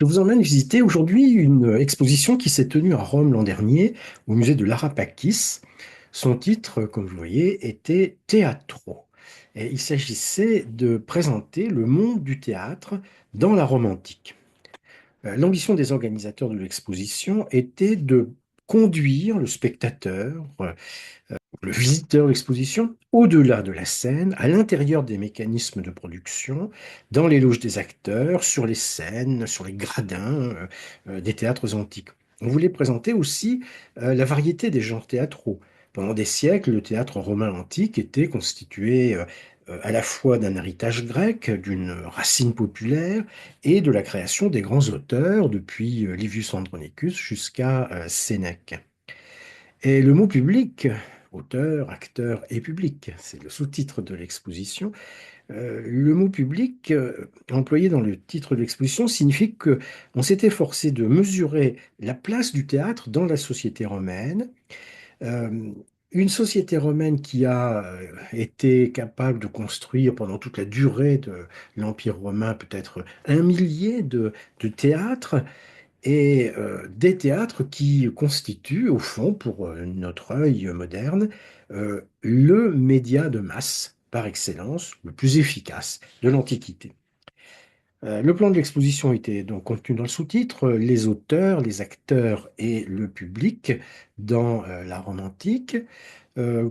Je vous emmène visiter aujourd'hui une exposition qui s'est tenue à Rome l'an dernier, au musée de l'Arapakis. Son titre, comme vous voyez, était Teatro. Et il s'agissait de présenter le monde du théâtre dans la Rome antique. L'ambition des organisateurs de l'exposition était de conduire le spectateur, le visiteur d'exposition, au-delà de la scène, à l'intérieur des mécanismes de production, dans les loges des acteurs, sur les scènes, sur les gradins des théâtres antiques. On voulait présenter aussi la variété des genres théâtraux. Pendant des siècles, le théâtre romain antique était constitué à la fois d'un héritage grec, d'une racine populaire et de la création des grands auteurs, depuis Livius Andronicus jusqu'à Sénèque. Et le mot public, auteur, acteur et public, c'est le sous-titre de l'exposition. Le mot public, employé dans le titre de l'exposition, signifie que on s'est efforcé de mesurer la place du théâtre dans la société romaine. Euh, une société romaine qui a été capable de construire pendant toute la durée de l'Empire romain peut-être un millier de théâtres, et des théâtres qui constituent, au fond, pour notre œil moderne, le média de masse par excellence, le plus efficace de l'Antiquité. Le plan de l'exposition était donc contenu dans le sous-titre, les auteurs, les acteurs et le public dans la Rome antique. Euh,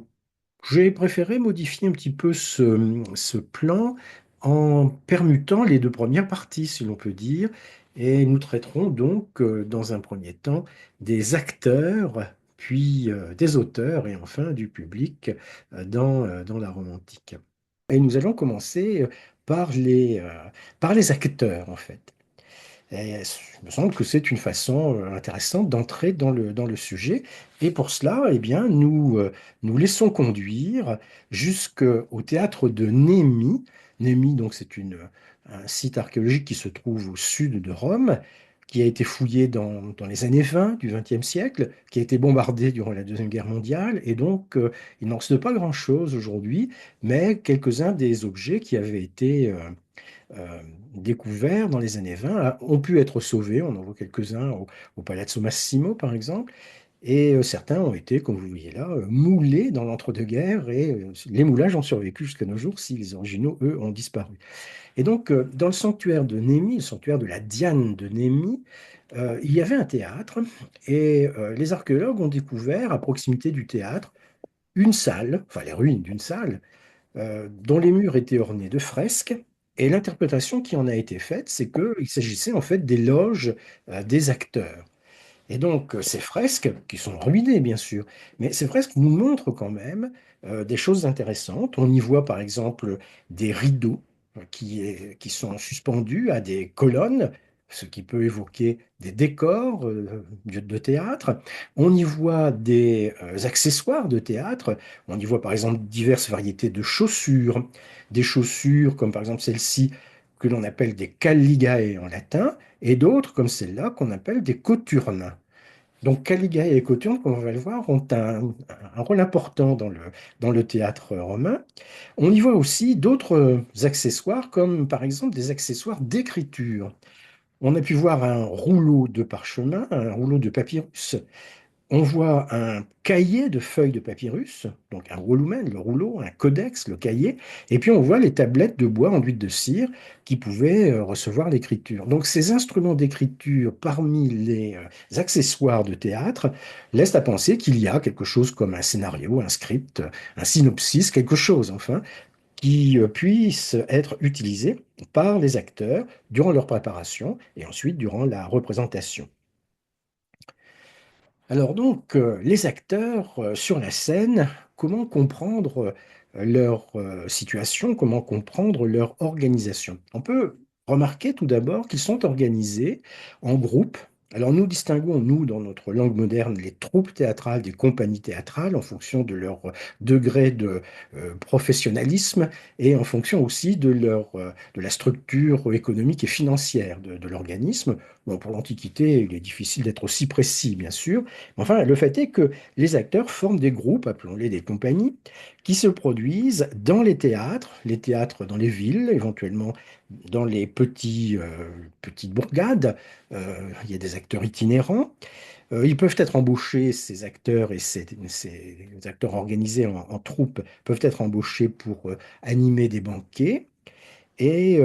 j'ai préféré modifier un petit peu ce plan en permutant les deux premières parties, si l'on peut dire, et nous traiterons donc dans un premier temps des acteurs, puis des auteurs et enfin du public dans la Rome antique. Et nous allons commencer par les acteurs, en fait. Et il me semble que c'est une façon intéressante d'entrer dans le sujet. Et pour cela, eh bien, nous laissons conduire jusqu'au théâtre de Némi. Némi, donc, un site archéologique qui se trouve au sud de Rome, qui a été fouillé dans les années 20 du XXe siècle, qui a été bombardé durant la Deuxième Guerre mondiale. Et donc, il n'en reste pas grand-chose aujourd'hui, mais quelques-uns des objets qui avaient été euh, découverts dans les années 20 ont pu être sauvés. On en voit quelques-uns au Palazzo Massimo, par exemple. Et certains ont été, comme vous voyez là, moulés dans l'entre-deux-guerres. Et les moulages ont survécu jusqu'à nos jours si les originaux, eux, ont disparu. Et donc, dans le sanctuaire de Némi, le sanctuaire de la Diane de Némi, il y avait un théâtre. Et les archéologues ont découvert, à proximité du théâtre, une salle, enfin les ruines d'une salle, dont les murs étaient ornés de fresques. Et l'interprétation qui en a été faite, c'est qu'il s'agissait en fait des loges des acteurs. Et donc, ces fresques, qui sont ruinées bien sûr, mais ces fresques nous montrent quand même des choses intéressantes. On y voit par exemple des rideaux qui sont suspendus à des colonnes, ce qui peut évoquer des décors de théâtre. On y voit des accessoires de théâtre. On y voit par exemple diverses variétés de chaussures. Des chaussures comme par exemple celle-ci que l'on appelle des calligae en latin, et d'autres comme celle-là qu'on appelle des coturnes. Donc Caligari et Coturne, comme on va le voir, ont un rôle important dans le théâtre romain. On y voit aussi d'autres accessoires, comme par exemple des accessoires d'écriture. On a pu voir un rouleau de parchemin, un rouleau de papyrus, on voit un cahier de feuilles de papyrus, donc un volumen, le rouleau, un codex, le cahier, et puis on voit les tablettes de bois enduites de cire qui pouvaient recevoir l'écriture. Donc ces instruments d'écriture parmi les accessoires de théâtre laissent à penser qu'il y a quelque chose comme un scénario, un script, un synopsis, quelque chose enfin, qui puisse être utilisé par les acteurs durant leur préparation et ensuite durant la représentation. Alors donc, les acteurs sur la scène, comment comprendre leur situation, comment comprendre leur organisation? On peut remarquer tout d'abord qu'ils sont organisés en groupes. Alors nous distinguons, nous, dans notre langue moderne, les troupes théâtrales des compagnies théâtrales en fonction de leur degré de professionnalisme et en fonction aussi de la structure économique et financière de l'organisme. Bon, pour l'Antiquité, il est difficile d'être aussi précis, bien sûr. Enfin, le fait est que les acteurs forment des groupes, appelons-les des compagnies, qui se produisent dans les théâtres dans les villes, éventuellement dans les petites bourgades. Il y a des acteurs itinérants. Ils peuvent être embauchés, ces acteurs et ces acteurs organisés en troupes peuvent être embauchés pour animer des banquets. Et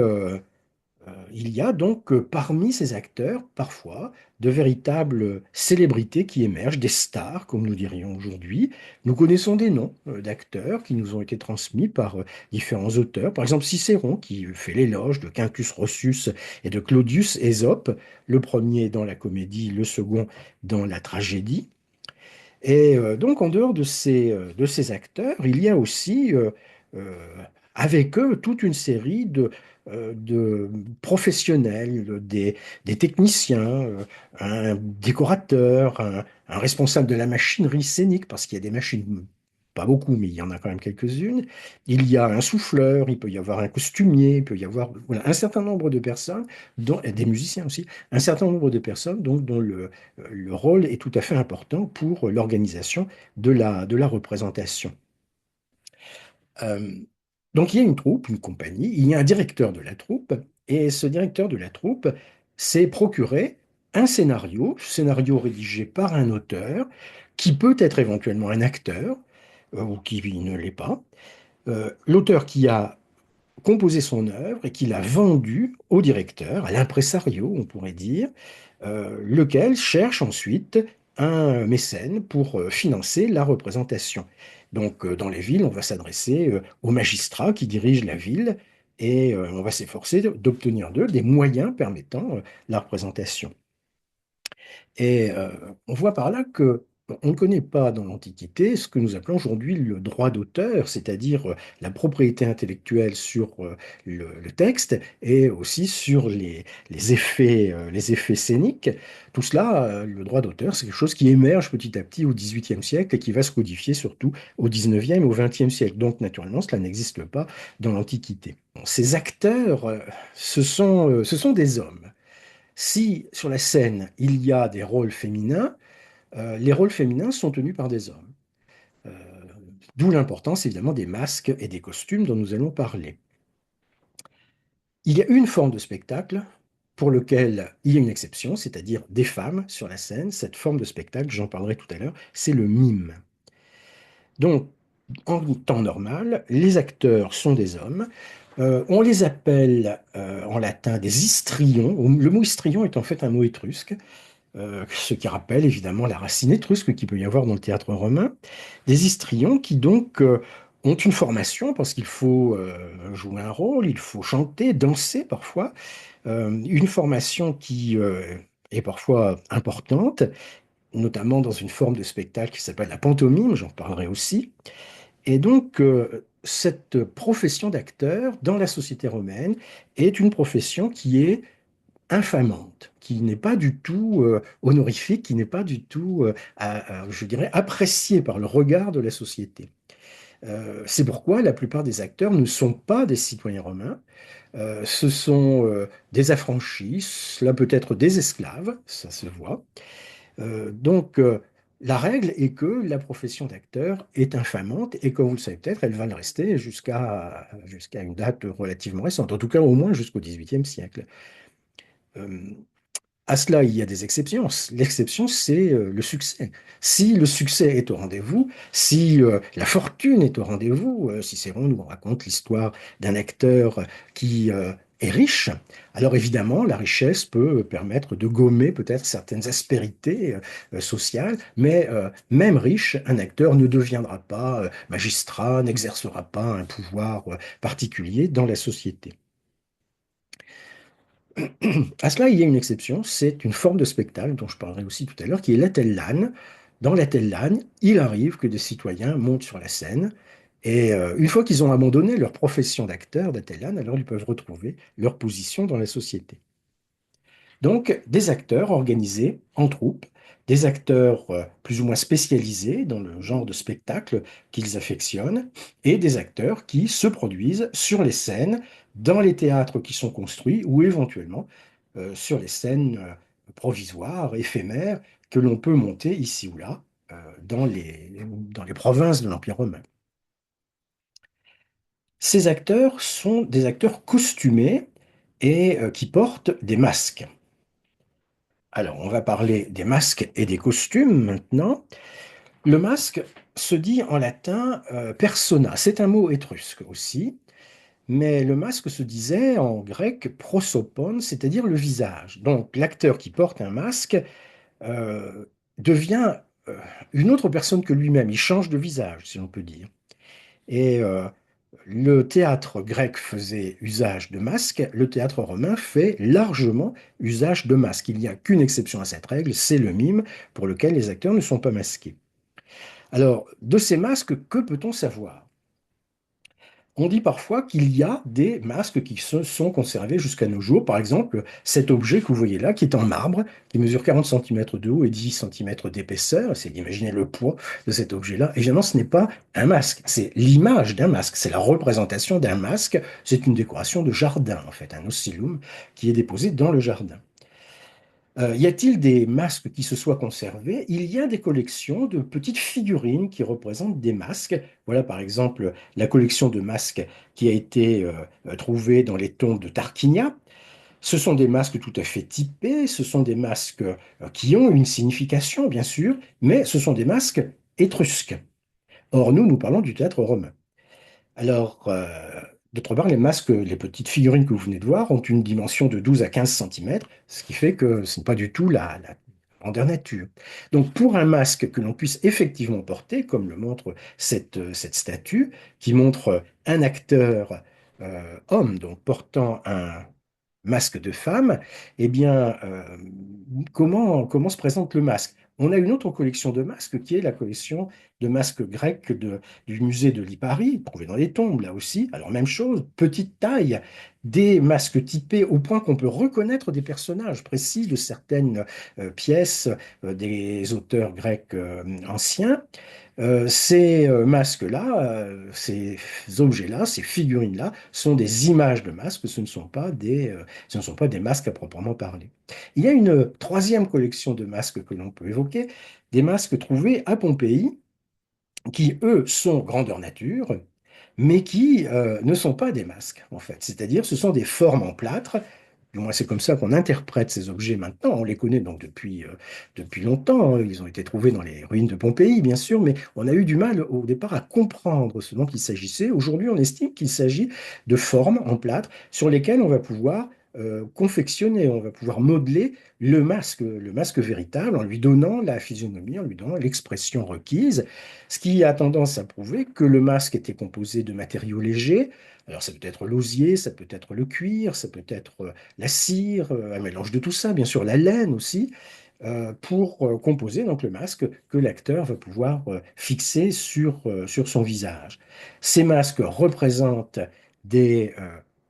il y a donc parmi ces acteurs, parfois, de véritables célébrités qui émergent, des stars, comme nous dirions aujourd'hui. Nous connaissons des noms d'acteurs qui nous ont été transmis par différents auteurs. Par exemple, Cicéron, qui fait l'éloge de Quintus Rossus et de Claudius Ésope, le premier dans la comédie, le second dans la tragédie. Et donc, en dehors de ces acteurs, il y a aussi euh, avec eux toute une série de professionnels, des techniciens, un décorateur, un responsable de la machinerie scénique, parce qu'il y a des machines, pas beaucoup, mais il y en a quand même quelques-unes. Il y a un souffleur, il peut y avoir un costumier, il peut y avoir voilà, un certain nombre de personnes, dont, et des musiciens aussi, un certain nombre de personnes donc, dont le rôle est tout à fait important pour l'organisation de la représentation. Euh, donc il y a une troupe, une compagnie, il y a un directeur de la troupe, et ce directeur de la troupe s'est procuré un scénario rédigé par un auteur, qui peut être éventuellement un acteur, ou qui ne l'est pas. L'auteur qui a composé son œuvre et qu'il a vendue au directeur, à l'impresario, on pourrait dire, lequel cherche ensuite un mécène pour financer la représentation. Donc, dans les villes, on va s'adresser aux magistrats qui dirigent la ville et on va s'efforcer d'obtenir d'eux des moyens permettant la représentation. Et on voit par là que on ne connaît pas dans l'Antiquité ce que nous appelons aujourd'hui le droit d'auteur, c'est-à-dire la propriété intellectuelle sur le texte et aussi sur les effets scéniques. Tout cela, le droit d'auteur, c'est quelque chose qui émerge petit à petit au XVIIIe siècle et qui va se codifier surtout au XIXe et au XXe siècle. Donc, naturellement, cela n'existe pas dans l'Antiquité. Bon, ces acteurs, ce sont des hommes. Si sur la scène, il y a des rôles féminins, les rôles féminins sont tenus par des hommes. Euh, D'où l'importance évidemment des masques et des costumes dont nous allons parler. Il y a une forme de spectacle pour lequel il y a une exception, c'est-à-dire des femmes sur la scène. Cette forme de spectacle, j'en parlerai tout à l'heure, c'est le mime. Donc, en temps normal, les acteurs sont des hommes. On les appelle en latin des histrions. Le mot histrion est en fait un mot étrusque. Ce qui rappelle évidemment la racine étrusque qu'il peut y avoir dans le théâtre romain, des histrions qui donc ont une formation parce qu'il faut jouer un rôle, il faut chanter, danser parfois, une formation qui est parfois importante, notamment dans une forme de spectacle qui s'appelle la pantomime, j'en parlerai aussi. Et donc, cette profession d'acteur dans la société romaine est une profession qui est infamante, qui n'est pas du tout honorifique, qui n'est pas du tout, je dirais, appréciée par le regard de la société. C'est pourquoi la plupart des acteurs ne sont pas des citoyens romains, ce sont des affranchis, cela peut être des esclaves, ça se voit. Donc, la règle est que la profession d'acteur est infamante et comme vous le savez peut-être, elle va le rester jusqu'à une date relativement récente, en tout cas au moins jusqu'au XVIIIe siècle. Euh, À cela, il y a des exceptions. L'exception, c'est le succès. Si le succès est au rendez-vous, si la fortune est au rendez-vous, Cicéron nous raconte l'histoire d'un acteur qui est riche, alors évidemment, la richesse peut permettre de gommer peut-être certaines aspérités sociales, mais même riche, un acteur ne deviendra pas magistrat, n'exercera pas un pouvoir particulier dans la société. À cela, il y a une exception, c'est une forme de spectacle dont je parlerai aussi tout à l'heure, qui est l'atellane. Dans l'atellane, il arrive que des citoyens montent sur la scène et une fois qu'ils ont abandonné leur profession d'acteur, d'atellane, alors ils peuvent retrouver leur position dans la société. Donc, des acteurs organisés en troupe, des acteurs plus ou moins spécialisés dans le genre de spectacle qu'ils affectionnent, et des acteurs qui se produisent sur les scènes, dans les théâtres qui sont construits, ou éventuellement sur les scènes provisoires, éphémères, que l'on peut monter ici ou là dans dans les provinces de l'Empire romain. Ces acteurs sont des acteurs costumés et qui portent des masques. Alors, on va parler des masques et des costumes maintenant. Le masque se dit en latin persona. C'est un mot étrusque aussi, mais le masque se disait en grec prosopon, c'est-à-dire le visage. Donc, l'acteur qui porte un masque euh, devient euh, une autre personne que lui-même. Il change de visage, si l'on peut dire. Et le théâtre grec faisait usage de masques, le théâtre romain fait largement usage de masques. Il n'y a qu'une exception à cette règle, c'est le mime, pour lequel les acteurs ne sont pas masqués. Alors, de ces masques, que peut-on savoir? On dit parfois qu'il y a des masques qui se sont conservés jusqu'à nos jours. Par exemple, cet objet que vous voyez là, qui est en marbre, qui mesure 40 centimètres de haut et 10 centimètres d'épaisseur, c'est d'imaginer le poids de cet objet-là. Évidemment, ce n'est pas un masque, c'est l'image d'un masque, c'est la représentation d'un masque. C'est une décoration de jardin, en fait, un oscillum qui est déposé dans le jardin. Y a-t-il des masques qui se soient conservés? Il y a des collections de petites figurines qui représentent des masques. Voilà par exemple la collection de masques qui a été trouvée dans les tombes de Tarquinia. Ce sont des masques tout à fait typés, ce sont des masques qui ont une signification, bien sûr, mais ce sont des masques étrusques. Or, nous parlons du théâtre romain. Alors, d'autre part, les masques, les petites figurines que vous venez de voir, ont une dimension de 12 à 15 centimètres, ce qui fait que ce n'est pas du tout la grandeur nature. Donc, pour un masque que l'on puisse effectivement porter, comme le montre cette statue, qui montre un acteur homme, donc portant un masque de femme, eh bien, comment se présente le masque? On a une autre collection de masques qui est la collection de masques grecs du musée de Lipari, trouvé dans les tombes là aussi. Alors même chose, petite taille, des masques typés au point qu'on peut reconnaître des personnages précis de certaines pièces des auteurs grecs anciens. Ces masques-là, ces objets-là, ces figurines-là sont des images de masques, ce ne sont pas des masques à proprement parler. Il y a une troisième collection de masques que l'on peut évoquer, des masques trouvés à Pompéi, qui, eux, sont grandeur nature, mais qui ne sont pas des masques, en fait. C'est-à-dire, ce sont des formes en plâtre. Du moins, c'est comme ça qu'on interprète ces objets maintenant. On les connaît donc depuis longtemps. Ils ont été trouvés dans les ruines de Pompéi, bien sûr, mais on a eu du mal au départ à comprendre ce dont il s'agissait. Aujourd'hui, on estime qu'il s'agit de formes en plâtre sur lesquelles on va pouvoir confectionner, on va pouvoir modeler le masque véritable en lui donnant la physionomie, en lui donnant l'expression requise, ce qui a tendance à prouver que le masque était composé de matériaux légers. Alors ça peut être l'osier, ça peut être le cuir, ça peut être la cire, un mélange de tout ça, bien sûr la laine aussi, pour composer donc le masque que l'acteur va pouvoir fixer sur son visage. Ces masques représentent des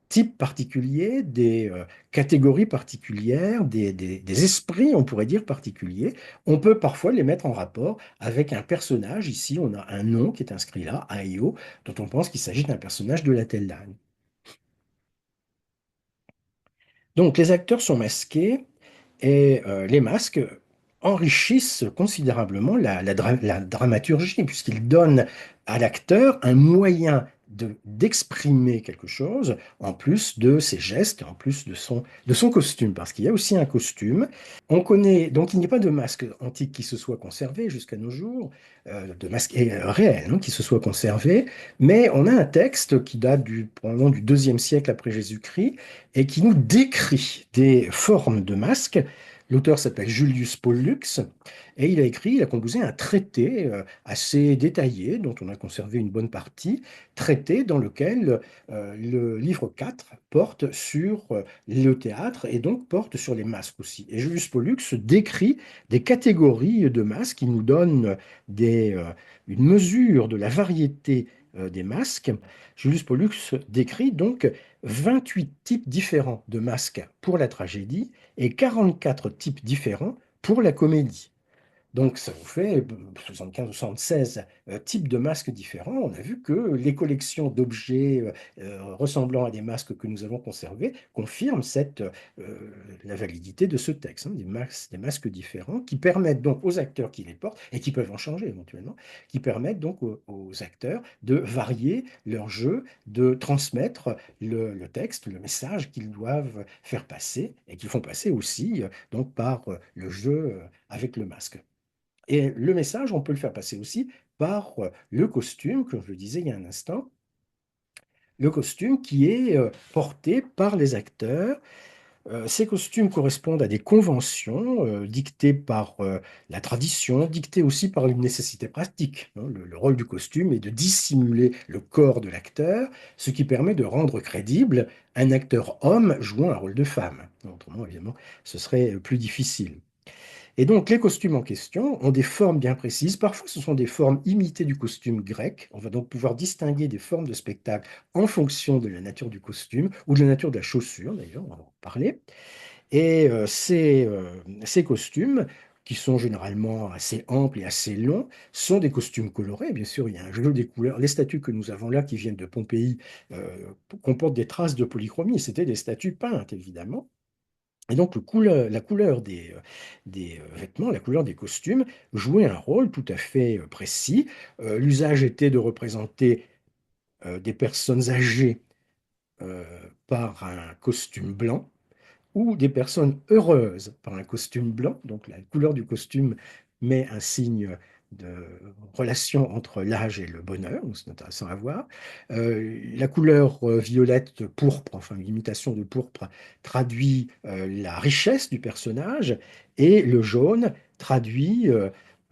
types particuliers, des catégories particulières, des esprits, on pourrait dire, particuliers. On peut parfois les mettre en rapport avec un personnage. Ici, on a un nom qui est inscrit là, Aio, dont on pense qu'il s'agit d'un personnage de la Tellane. Donc, les acteurs sont masqués et les masques enrichissent considérablement la dramaturgie, puisqu'ils donnent à l'acteur un moyen d'exprimer quelque chose, en plus de ses gestes, en plus de son costume, parce qu'il y a aussi un costume. On connaît, donc il n'y a pas de masque antique qui se soit conservé jusqu'à nos jours, de masque réel hein, qui se soit conservé, mais on a un texte qui date probablement du deuxième siècle après Jésus-Christ et qui nous décrit des formes de masques. L'auteur s'appelle Julius Pollux et il a composé un traité assez détaillé dont on a conservé une bonne partie, traité dans lequel le livre 4 porte sur le théâtre et donc porte sur les masques aussi. Et Julius Pollux décrit des catégories de masques, il nous donne une mesure de la variété des masques. Julius Pollux décrit donc 28 types différents de masques pour la tragédie et 44 types différents pour la comédie. Donc, ça vous fait 75 ou 76 types de masques différents. On a vu que les collections d'objets ressemblant à des masques que nous avons conservés confirment la validité de ce texte, hein, des masques différents qui permettent donc aux acteurs qui les portent, et qui peuvent en changer éventuellement, qui permettent donc aux acteurs de varier leur jeu, de transmettre le texte, le message qu'ils doivent faire passer, et qu'ils font passer aussi donc par le jeu avec le masque. Et le message, on peut le faire passer aussi par le costume, comme je le disais il y a un instant, le costume qui est porté par les acteurs. Ces costumes correspondent à des conventions dictées par la tradition, dictées aussi par une nécessité pratique, hein. Le rôle du costume est de dissimuler le corps de l'acteur, ce qui permet de rendre crédible un acteur homme jouant un rôle de femme. Autrement, évidemment, ce serait plus difficile. Et donc, les costumes en question ont des formes bien précises. Parfois, ce sont des formes imitées du costume grec. On va donc pouvoir distinguer des formes de spectacle en fonction de la nature du costume ou de la nature de la chaussure, d'ailleurs, on va en parler. Et ces costumes, qui sont généralement assez amples et assez longs, sont des costumes colorés. Bien sûr, il y a un jeu des couleurs. Les statues que nous avons là, qui viennent de Pompéi, comportent des traces de polychromie. C'était des statues peintes, évidemment. Et donc, la couleur des vêtements, la couleur des costumes jouait un rôle tout à fait précis. L'usage était de représenter des personnes âgées euh, par un costume blanc, ou des personnes heureuses par un costume blanc. Donc la couleur du costume met un signe de relation entre l'âge et le bonheur, donc c'est intéressant à voir. La couleur violette pourpre, enfin l'imitation de pourpre, traduit la richesse du personnage, et le jaune traduit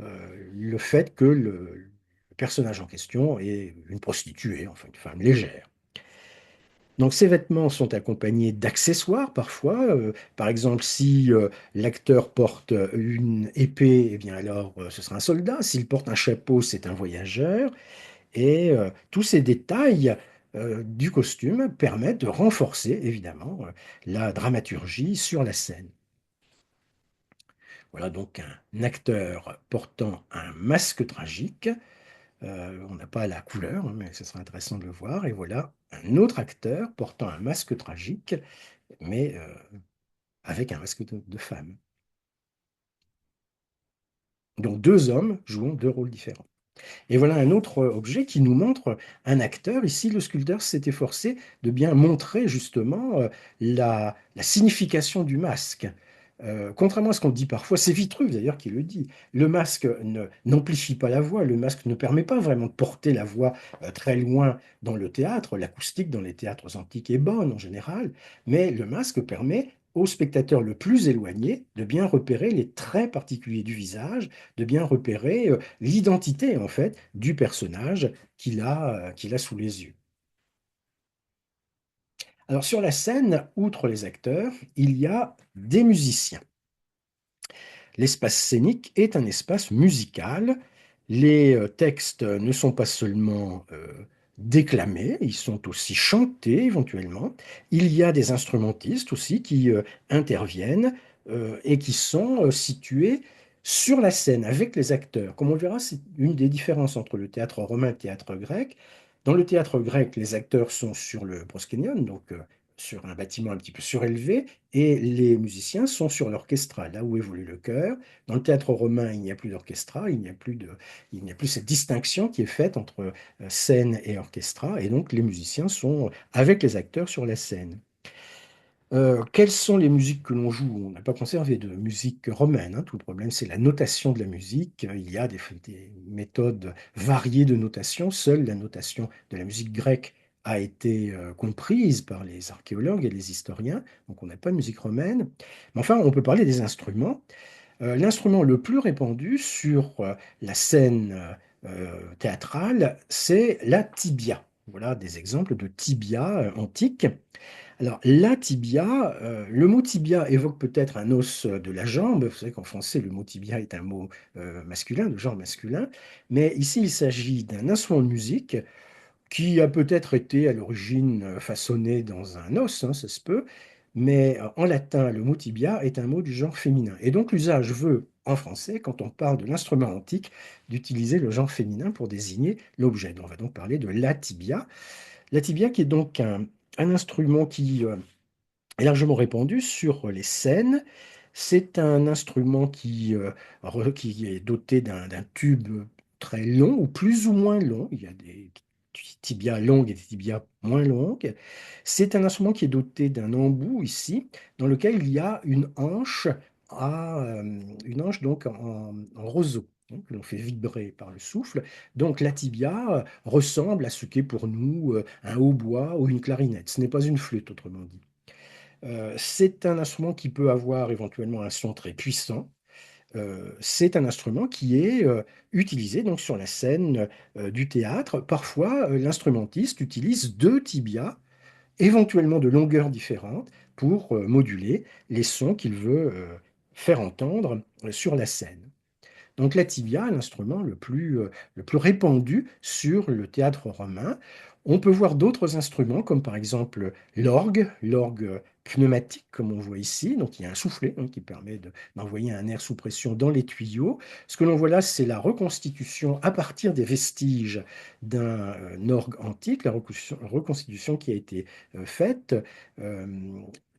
le fait que le personnage en question est une prostituée, enfin une femme légère. Donc ces vêtements sont accompagnés d'accessoires parfois. Par exemple, si l'acteur porte une épée, eh bien alors ce sera un soldat. S'il porte un chapeau, c'est un voyageur. Et tous ces détails du costume permettent de renforcer évidemment la dramaturgie sur la scène. Voilà donc un acteur portant un masque tragique. On n'a pas la couleur, hein, mais ce sera intéressant de le voir. Et voilà un autre acteur portant un masque tragique, mais avec un masque de femme. Donc deux hommes jouant deux rôles différents. Et voilà un autre objet qui nous montre un acteur. Ici, le sculpteur s'est efforcé de bien montrer justement la signification du masque. Contrairement à ce qu'on dit parfois, c'est Vitruve d'ailleurs qui le dit, le masque n'amplifie pas la voix, le masque ne permet pas vraiment de porter la voix très loin dans le théâtre. L'acoustique dans les théâtres antiques est bonne en général, mais le masque permet au spectateur le plus éloigné de bien repérer les traits particuliers du visage, de bien repérer l'identité en fait du personnage qu'il a sous les yeux. Alors sur la scène, outre les acteurs, il y a des musiciens. L'espace scénique est un espace musical. Les textes ne sont pas seulement déclamés, ils sont aussi chantés éventuellement. Il y a des instrumentistes aussi qui interviennent et qui sont situés sur la scène avec les acteurs. Comme on le verra, c'est une des différences entre le théâtre romain et le théâtre grec. Dans le théâtre grec, les acteurs sont sur le proskenion, donc sur un bâtiment un petit peu surélevé, et les musiciens sont sur l'orchestra, là où évolue le chœur. Dans le théâtre romain, il n'y a plus d'orchestra, il n'y a plus cette distinction qui est faite entre scène et orchestra, et donc les musiciens sont avec les acteurs sur la scène. Quelles sont les musiques que l'on joue? On n'a pas conservé de musique romaine, hein. Tout le problème, c'est la notation de la musique. Il y a des méthodes variées de notation. Seule la notation de la musique grecque a été comprise par les archéologues et les historiens. Donc, on n'a pas de musique romaine. Mais enfin, on peut parler des instruments. L'instrument le plus répandu sur la scène théâtrale, c'est la tibia. Voilà des exemples de tibia antiques. Alors, la tibia, le mot tibia évoque peut-être un os de la jambe. Vous savez qu'en français, le mot tibia est un mot masculin, de genre masculin. Mais ici, il s'agit d'un instrument de musique qui a peut-être été à l'origine façonné dans un os, hein, ça se peut. Mais en latin, le mot tibia est un mot du genre féminin. Et donc, l'usage veut, en français, quand on parle de l'instrument antique, d'utiliser le genre féminin pour désigner l'objet. On va donc parler de la tibia. La tibia qui est donc un instrument qui est largement répandu sur les scènes. C'est un instrument qui est doté d'un tube très long ou plus ou moins long. Il y a des tibias longues et des tibias moins longues. C'est un instrument qui est doté d'un embout ici, dans lequel il y a une hanche donc en roseau, hein, que l'on fait vibrer par le souffle. Donc la tibia ressemble à ce qu'est pour nous un hautbois ou une clarinette. Ce n'est pas une flûte, autrement dit. C'est un instrument qui peut avoir éventuellement un son très puissant. C'est un instrument qui est utilisé donc sur la scène du théâtre. Parfois, l'instrumentiste utilise deux tibias, éventuellement de longueurs différentes, pour moduler les sons qu'il veut faire entendre sur la scène. Donc la tibia, l'instrument le plus répandu sur le théâtre romain. On peut voir d'autres instruments, comme par exemple l'orgue pneumatique, comme on voit ici. Donc il y a un soufflet hein, qui permet d'envoyer un air sous pression dans les tuyaux. Ce que l'on voit là, c'est la reconstitution à partir des vestiges d'un orgue antique, la reconstitution qui a été faite. euh,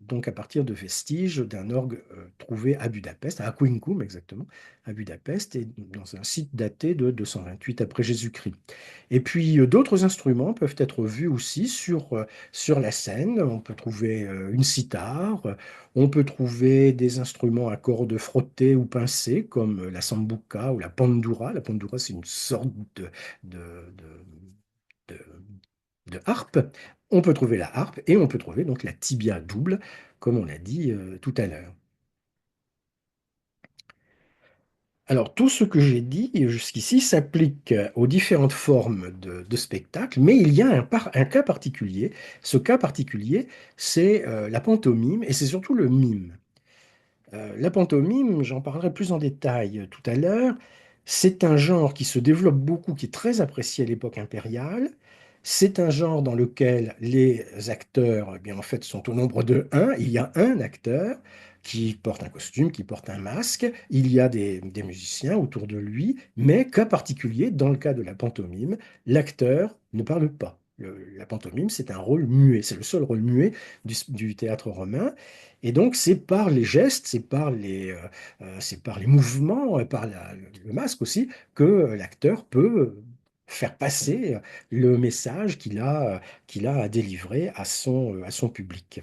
donc à partir de vestiges d'un orgue trouvé à Budapest, à Aquincum exactement, à Budapest et dans un site daté de 228 après Jésus-Christ. Et puis d'autres instruments peuvent être vus aussi sur la scène. On peut trouver une cithare, on peut trouver des instruments à cordes frottées ou pincées comme la sambuca ou la pandura. La pandura, c'est une sorte de, de, de- de harpe. On peut trouver la harpe et on peut trouver donc la tibia double, comme on l'a dit tout à l'heure. Alors, tout ce que j'ai dit jusqu'ici s'applique aux différentes formes de spectacle, mais il y a un cas particulier. Ce cas particulier, c'est la pantomime et c'est surtout le mime. La pantomime, j'en parlerai plus en détail tout à l'heure, c'est un genre qui se développe beaucoup, qui est très apprécié à l'époque impériale. C'est un genre dans lequel les acteurs, eh bien, en fait, sont au nombre de un. Il y a un acteur qui porte un costume, qui porte un masque. Il y a des musiciens autour de lui, mais cas particulier, dans le cas de la pantomime, l'acteur ne parle pas. La pantomime, c'est un rôle muet. C'est le seul rôle muet du théâtre romain. Et donc, c'est par les gestes, c'est par les mouvements, le masque aussi, que l'acteur peut faire passer le message qu'il a à délivrer à son public.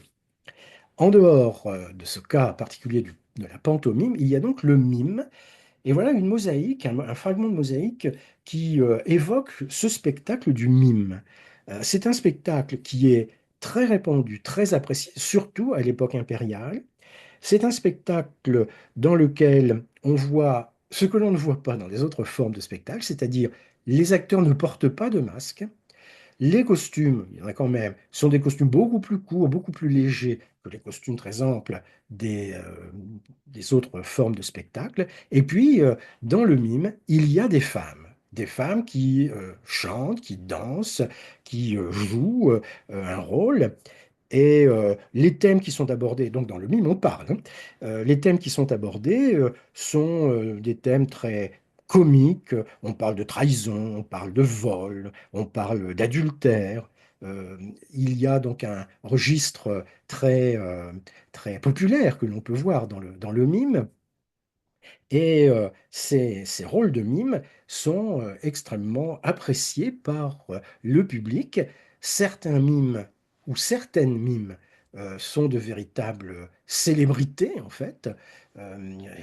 En dehors de ce cas particulier de la pantomime, il y a donc le mime. Et voilà une mosaïque, un fragment de mosaïque qui évoque ce spectacle du mime. C'est un spectacle qui est très répandu, très apprécié, surtout à l'époque impériale. C'est un spectacle dans lequel on voit ce que l'on ne voit pas dans les autres formes de spectacle, c'est-à-dire les acteurs ne portent pas de masque, les costumes, il y en a quand même, sont des costumes beaucoup plus courts, beaucoup plus légers que les costumes très amples des autres formes de spectacle. Et puis, dans le mime, il y a des femmes qui chantent, qui dansent, qui jouent un rôle. Et les thèmes qui sont abordés, donc dans le mime, on parle, hein. Les thèmes qui sont abordés sont des thèmes très comiques. On parle de trahison, on parle de vol, on parle d'adultère. Euh, il y a donc un registre très populaire que l'on peut voir dans le mime. Et ces rôles de mime sont extrêmement appréciés par le public. Certains mimes ou certaines mimes sont de véritables célébrités en fait,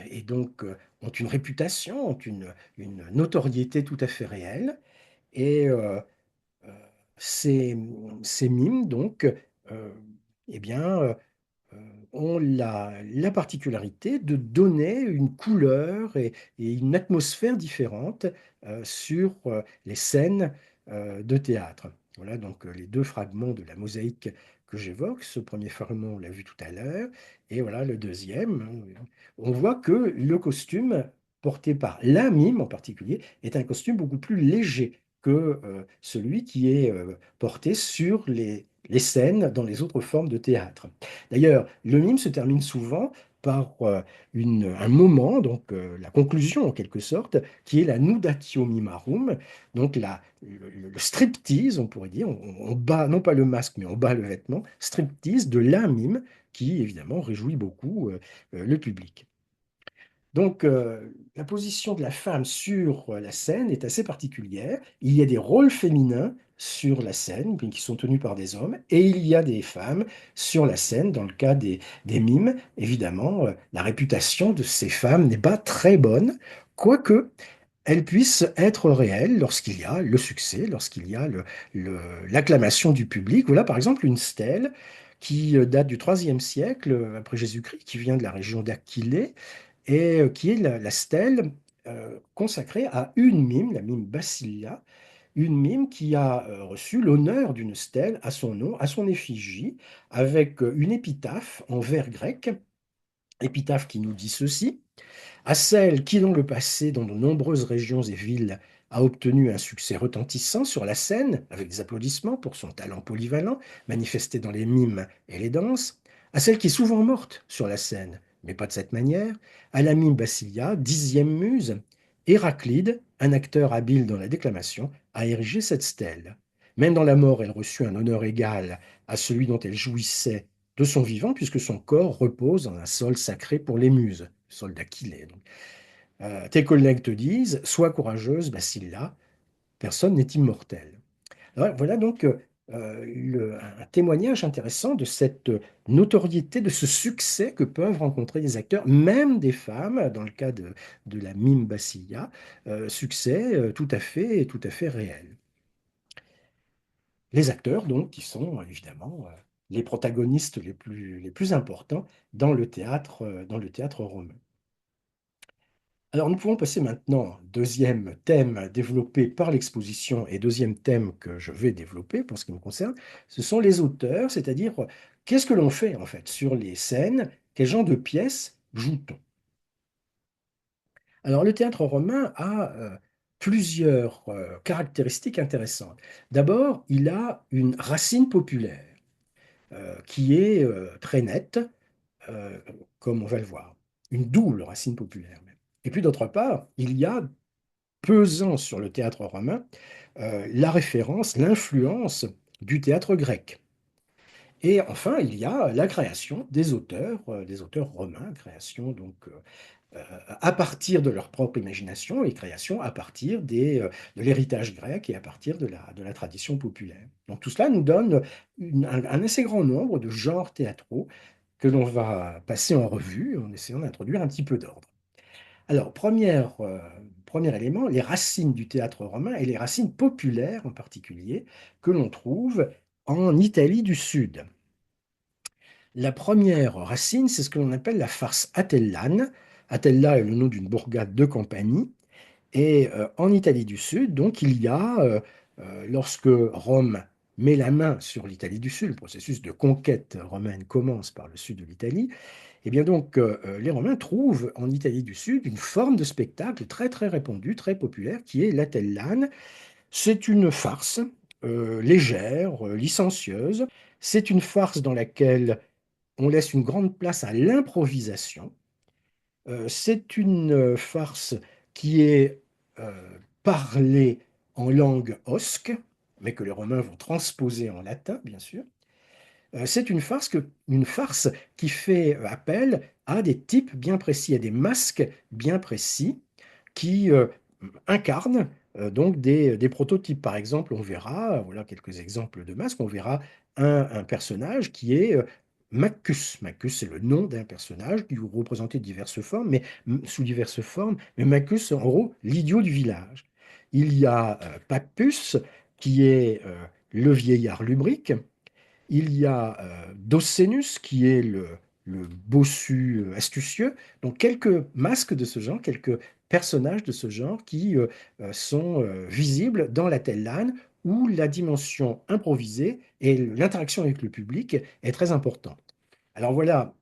et donc ont une réputation, ont une notoriété tout à fait réelle. Et euh, ces, ces mimes donc, eh bien, euh, ont la particularité de donner une couleur et une atmosphère différente sur les scènes de théâtre. Voilà donc les deux fragments de la mosaïque que j'évoque. Ce premier fragment, on l'a vu tout à l'heure, et voilà le deuxième, hein. On voit que le costume porté par la mime en particulier est un costume beaucoup plus léger que celui qui est porté sur les scènes dans les autres formes de théâtre. D'ailleurs, le mime se termine souvent par un moment, donc la conclusion en quelque sorte, qui est la nudatio mimarum, donc le striptease, on pourrait dire, on bat non pas le masque, mais on bat le vêtement, striptease de la mime, qui évidemment réjouit beaucoup le public. Donc, la position de la femme sur la scène est assez particulière. Il y a des rôles féminins sur la scène, qui sont tenus par des hommes, et il y a des femmes sur la scène. Dans le cas des mimes, évidemment, la réputation de ces femmes n'est pas très bonne, quoique elle puisse être réelle lorsqu'il y a le succès, lorsqu'il y a l'acclamation du public. Voilà, par exemple, une stèle qui date du IIIe siècle après Jésus-Christ, qui vient de la région d'Aquilée, et qui est la stèle consacrée à une mime, la mime Basilia, une mime qui a reçu l'honneur d'une stèle à son nom, à son effigie, avec une épitaphe en vers grec, épitaphe qui nous dit ceci: à celle qui, dans le passé, dans de nombreuses régions et villes, a obtenu un succès retentissant sur la scène, avec des applaudissements pour son talent polyvalent, manifesté dans les mimes et les danses, à celle qui est souvent morte sur la scène, mais pas de cette manière, à la mime Basilia, dixième muse, Héraclide, un acteur habile dans la déclamation, a érigé cette stèle. Même dans la mort, elle reçut un honneur égal à celui dont elle jouissait de son vivant, puisque son corps repose dans un sol sacré pour les muses, le sol d'Aquilée. Tes collègues te disent, sois courageuse, Bacilla, personne n'est immortel. Alors, voilà donc un témoignage intéressant de cette notoriété, de ce succès que peuvent rencontrer des acteurs, même des femmes, dans le cas de la mime Bacilla, succès tout à fait réel. Les acteurs, donc, qui sont évidemment les protagonistes les plus importants dans le théâtre romain. Alors, nous pouvons passer maintenant, deuxième thème développé par l'exposition et deuxième thème que je vais développer pour ce qui me concerne, ce sont les auteurs, c'est-à-dire qu'est-ce que l'on fait en fait sur les scènes, quel genre de pièces joue-t-on? Alors, le théâtre romain a plusieurs caractéristiques intéressantes. D'abord, il a une racine populaire qui est très nette, euh, comme on va le voir, une double racine populaire même. Et puis d'autre part, il y a pesant sur le théâtre romain la référence, l'influence du théâtre grec. Et enfin, il y a la création des auteurs romains, création donc à partir de leur propre imagination et création à partir de l'héritage grec et à partir de la tradition populaire. Donc tout cela nous donne un assez grand nombre de genres théâtraux que l'on va passer en revue en essayant d'introduire un petit peu d'ordre. Alors, premier élément, les racines du théâtre romain et les racines populaires en particulier que l'on trouve en Italie du Sud. La première racine, c'est ce que l'on appelle la farce atellane. Atella est le nom d'une bourgade de Campanie. Et en Italie du Sud, donc, il y a, lorsque Rome met la main sur l'Italie du Sud, le processus de conquête romaine commence par le sud de l'Italie, et bien donc les Romains trouvent en Italie du Sud une forme de spectacle très très répandue, très populaire, qui est l'atellane. C'est une farce légère, licencieuse. C'est une farce dans laquelle on laisse une grande place à l'improvisation. C'est une farce qui est euh, parlée en langue osque, mais que les Romains vont transposer en latin, bien sûr. C'est une farce qui fait appel à des types bien précis, à des masques bien précis qui incarnent donc des prototypes. Par exemple, on verra, voilà quelques exemples de masques, on verra un personnage qui est Maccus. Maccus, c'est le nom d'un personnage qui est représenté de diverses formes, mais sous diverses formes. Mais Maccus, en gros, l'idiot du village. Il y a Pappus, qui est le vieillard lubrique. Il y a Doscenus, qui est le bossu astucieux. Donc quelques masques de ce genre, quelques personnages de ce genre qui sont visibles dans la Tellane, où la dimension improvisée et l'interaction avec le public est très importante. Alors voilà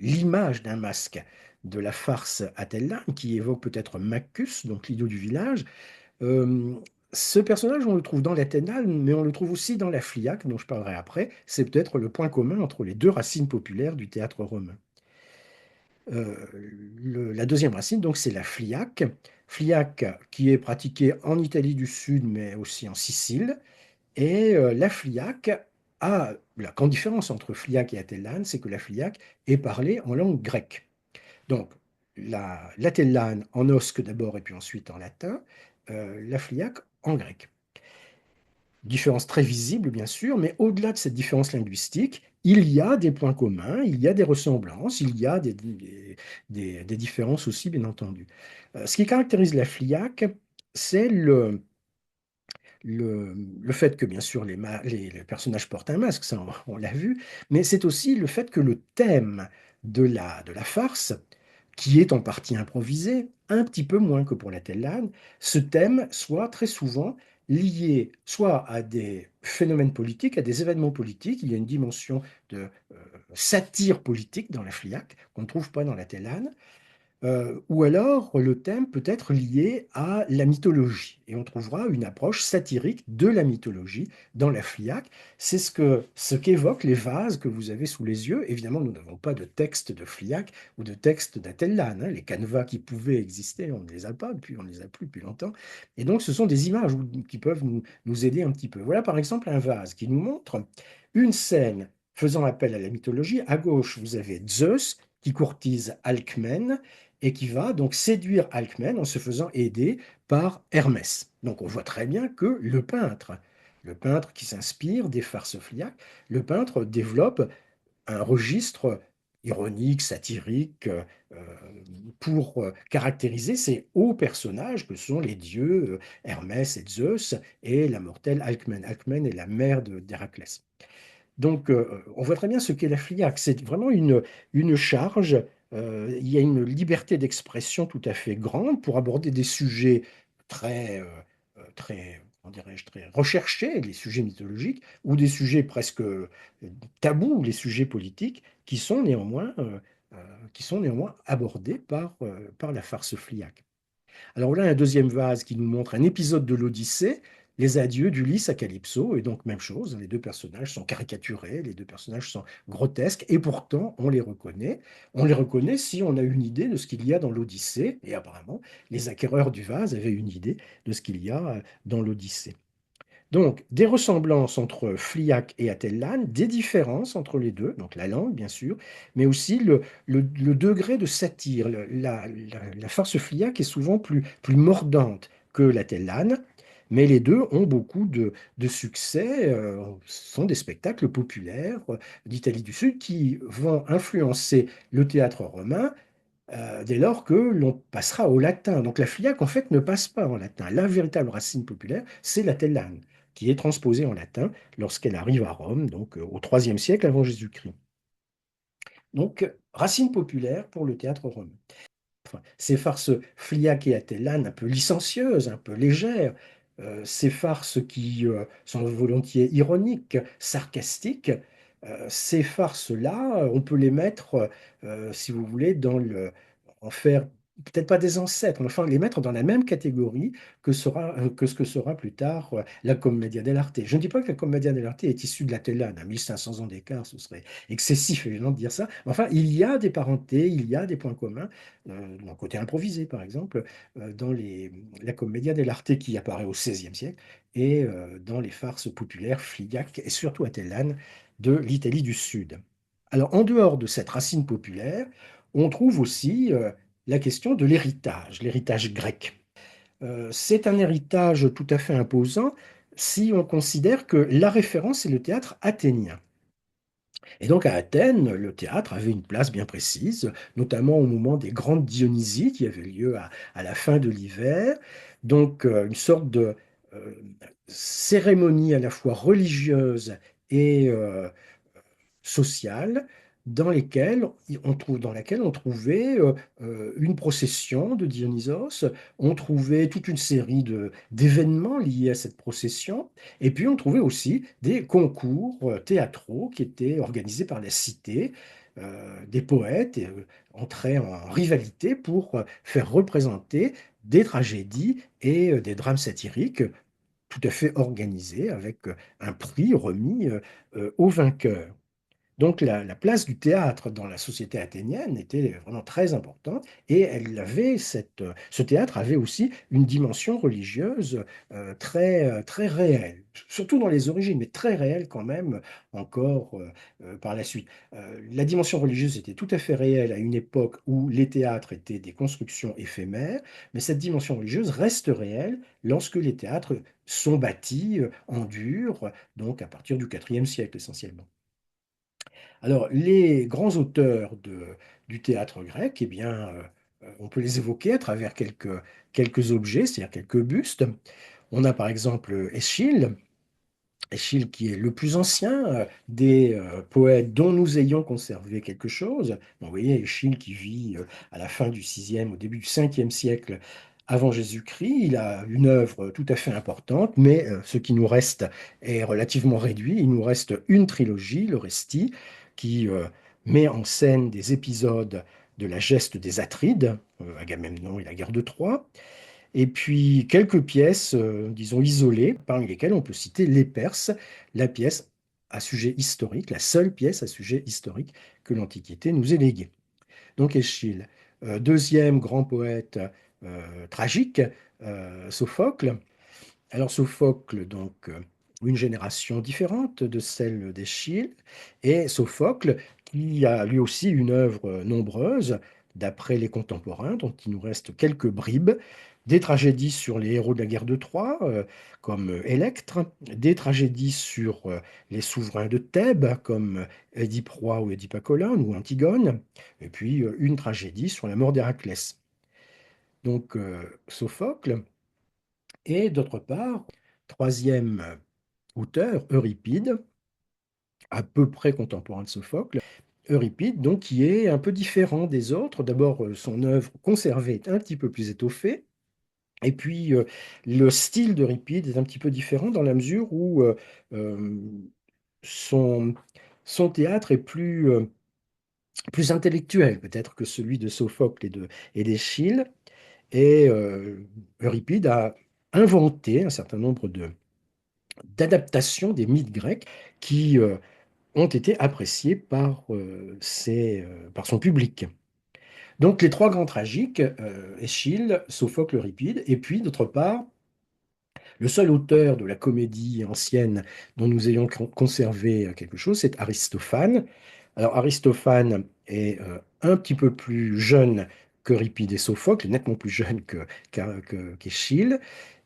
l'image d'un masque de la farce Atellane qui évoque peut-être Maccus, donc l'idiot du village. euh, Ce personnage, on le trouve dans l'Athénal, mais on le trouve aussi dans la Fliaque, dont je parlerai après. C'est peut-être le point commun entre les deux racines populaires du théâtre romain. Euh, la deuxième racine, donc, c'est la fliac. Fliac qui est pratiquée en Italie du Sud, mais aussi en Sicile. Et la fliac a la grande différence entre fliac et atellane, c'est que la fliac est parlée en langue grecque. Donc, l'atellane en osque d'abord et puis ensuite en latin, la fliac en grec. Différence très visible, bien sûr, mais au-delà de cette différence linguistique, il y a des points communs, il y a des ressemblances, il y a des différences aussi, bien entendu. Ce qui caractérise la fliac, c'est le fait que, bien sûr, les personnages portent un masque, ça on l'a vu, mais c'est aussi le fait que le thème de la farce, qui est en partie improvisé, un petit peu moins que pour la Tellane, ce thème soit très souvent lié soit à des phénomènes politiques, à des événements politiques. Il y a une dimension de satire politique dans la Fliac qu'on ne trouve pas dans la Tellane, ou alors le thème peut être lié à la mythologie. Et on trouvera une approche satirique de la mythologie dans la Fliac. C'est ce qu'évoquent les vases que vous avez sous les yeux. Évidemment, nous n'avons pas de texte de Fliac ou de texte d'Atellane, hein. Les canevas qui pouvaient exister, on ne les a pas, depuis, on ne les a plus depuis longtemps. Et donc, ce sont des images qui peuvent nous aider un petit peu. Voilà par exemple un vase qui nous montre une scène faisant appel à la mythologie. À gauche, vous avez Zeus qui courtise Alcmène et qui va donc séduire Alcmène en se faisant aider par Hermès. Donc on voit très bien que le peintre qui s'inspire des farces phliaques, le peintre développe un registre ironique, satirique, pour caractériser ces hauts personnages que sont les dieux Hermès et Zeus et la mortelle Alcmène. Alcmène est la mère d'Héraclès. Donc, on voit très bien ce qu'est la FLIAC. C'est vraiment une charge. Il y a une liberté d'expression tout à fait grande pour aborder des sujets très, comment dirais-je, très recherchés, les sujets mythologiques, ou des sujets presque tabous, les sujets politiques, euh, qui sont néanmoins abordés par la farce FLIAC. Alors là, un deuxième vase qui nous montre un épisode de l'Odyssée, les adieux d'Ulysse à Calypso, et donc même chose, les deux personnages sont caricaturés, les deux personnages sont grotesques, et pourtant on les reconnaît. On les reconnaît si on a une idée de ce qu'il y a dans l'Odyssée, et apparemment les acquéreurs du vase avaient une idée de ce qu'il y a dans l'Odyssée. Donc, des ressemblances entre Fliac et Atellane, des différences entre les deux, donc la langue bien sûr, mais aussi le degré de satire. La farce Fliac est souvent plus mordante que l'Atellane, mais les deux ont beaucoup de succès. Ce sont des spectacles populaires d'Italie du Sud qui vont influencer le théâtre romain dès lors que l'on passera au latin. Donc la Fliac, en fait, ne passe pas en latin. La véritable racine populaire, c'est la tellane, qui est transposée en latin lorsqu'elle arrive à Rome, donc au IIIe siècle avant Jésus-Christ. Donc, racine populaire pour le théâtre romain. Enfin, ces farces fliaques et atellanes un peu licencieuses, un peu légères, ces farces qui sont volontiers ironiques, sarcastiques, ces farces-là, on peut les mettre, si vous voulez, en faire peut-être pas des ancêtres, mais enfin les mettre dans la même catégorie que ce que sera plus tard la Commedia dell'arte. Je ne dis pas que la Commedia dell'arte est issue de l'Atellane, à 1500 ans d'écart, ce serait excessif évidemment de dire ça. Mais enfin, il y a des parentés, il y a des points communs d'un côté improvisé, par exemple, dans la commedia dell'arte qui apparaît au XVIe siècle, et dans les farces populaires fliaques et surtout atellane de l'Italie du Sud. Alors, en dehors de cette racine populaire, on trouve aussi la question de l'héritage grec. C'est un héritage tout à fait imposant si on considère que la référence est le théâtre athénien. Et donc à Athènes, le théâtre avait une place bien précise, notamment au moment des grandes Dionysies qui avaient lieu à la fin de l'hiver. Donc une sorte de euh, cérémonie à la fois religieuse et sociale dans laquelle on trouvait une procession de Dionysos, on trouvait toute une série d'événements liés à cette procession, et puis on trouvait aussi des concours théâtraux qui étaient organisés par la cité. Des poètes entraient en rivalité pour faire représenter des tragédies et des drames satiriques tout à fait organisés avec un prix remis aux vainqueurs. Donc la place du théâtre dans la société athénienne était vraiment très importante et ce théâtre avait aussi une dimension religieuse très réelle, surtout dans les origines, mais très réelle quand même encore par la suite. La dimension religieuse était tout à fait réelle à une époque où les théâtres étaient des constructions éphémères, mais cette dimension religieuse reste réelle lorsque les théâtres sont bâtis en dur, donc à partir du IVe siècle essentiellement. Alors, les grands auteurs du théâtre grec, eh bien, on peut les évoquer à travers quelques objets, c'est-à-dire quelques bustes. On a par exemple Eschyle, Eschyle qui est le plus ancien des poètes dont nous ayons conservé quelque chose. Donc, vous voyez, Eschyle qui vit à la fin du sixième, au début du cinquième siècle avant Jésus-Christ, il a une œuvre tout à fait importante, mais ce qui nous reste est relativement réduit. Il nous reste une trilogie, l'Orestie, qui met en scène des épisodes de la geste des Atrides, Agamemnon et la guerre de Troie. Et puis quelques pièces, disons, isolées, parmi lesquelles on peut citer Les Perses, la pièce à sujet historique, la seule pièce à sujet historique que l'Antiquité nous ait léguée. Donc Eschyle. Deuxième grand poète tragique, Sophocle. Alors Sophocle, donc, une génération différente de celle d'Eschyle, et Sophocle, qui a lui aussi une œuvre nombreuse, d'après les contemporains, dont il nous reste quelques bribes, des tragédies sur les héros de la guerre de Troie, comme Électre, des tragédies sur les souverains de Thèbes, comme Édipe Roi ou Édipe Acolin ou Antigone, et puis une tragédie sur la mort d'Héraclès. Donc Sophocle. Et d'autre part, troisième auteur, Euripide, à peu près contemporain de Sophocle. Euripide, donc, qui est un peu différent des autres. D'abord, son œuvre conservée est un petit peu plus étoffée. Et puis, le style d'Euripide est un petit peu différent dans la mesure où euh, son, son théâtre est plus intellectuel, peut-être, que celui de Sophocle et d'Échille. Et Euripide a inventé un certain nombre d'adaptations des mythes grecs qui ont été appréciés par son public. Donc les trois grands tragiques, Échille, Sophocle, Euripide, et puis d'autre part, le seul auteur de la comédie ancienne dont nous ayons conservé quelque chose, c'est Aristophane. Alors Aristophane est un petit peu plus jeune qu'Euripide et Sophocle, nettement plus jeune qu'Échille.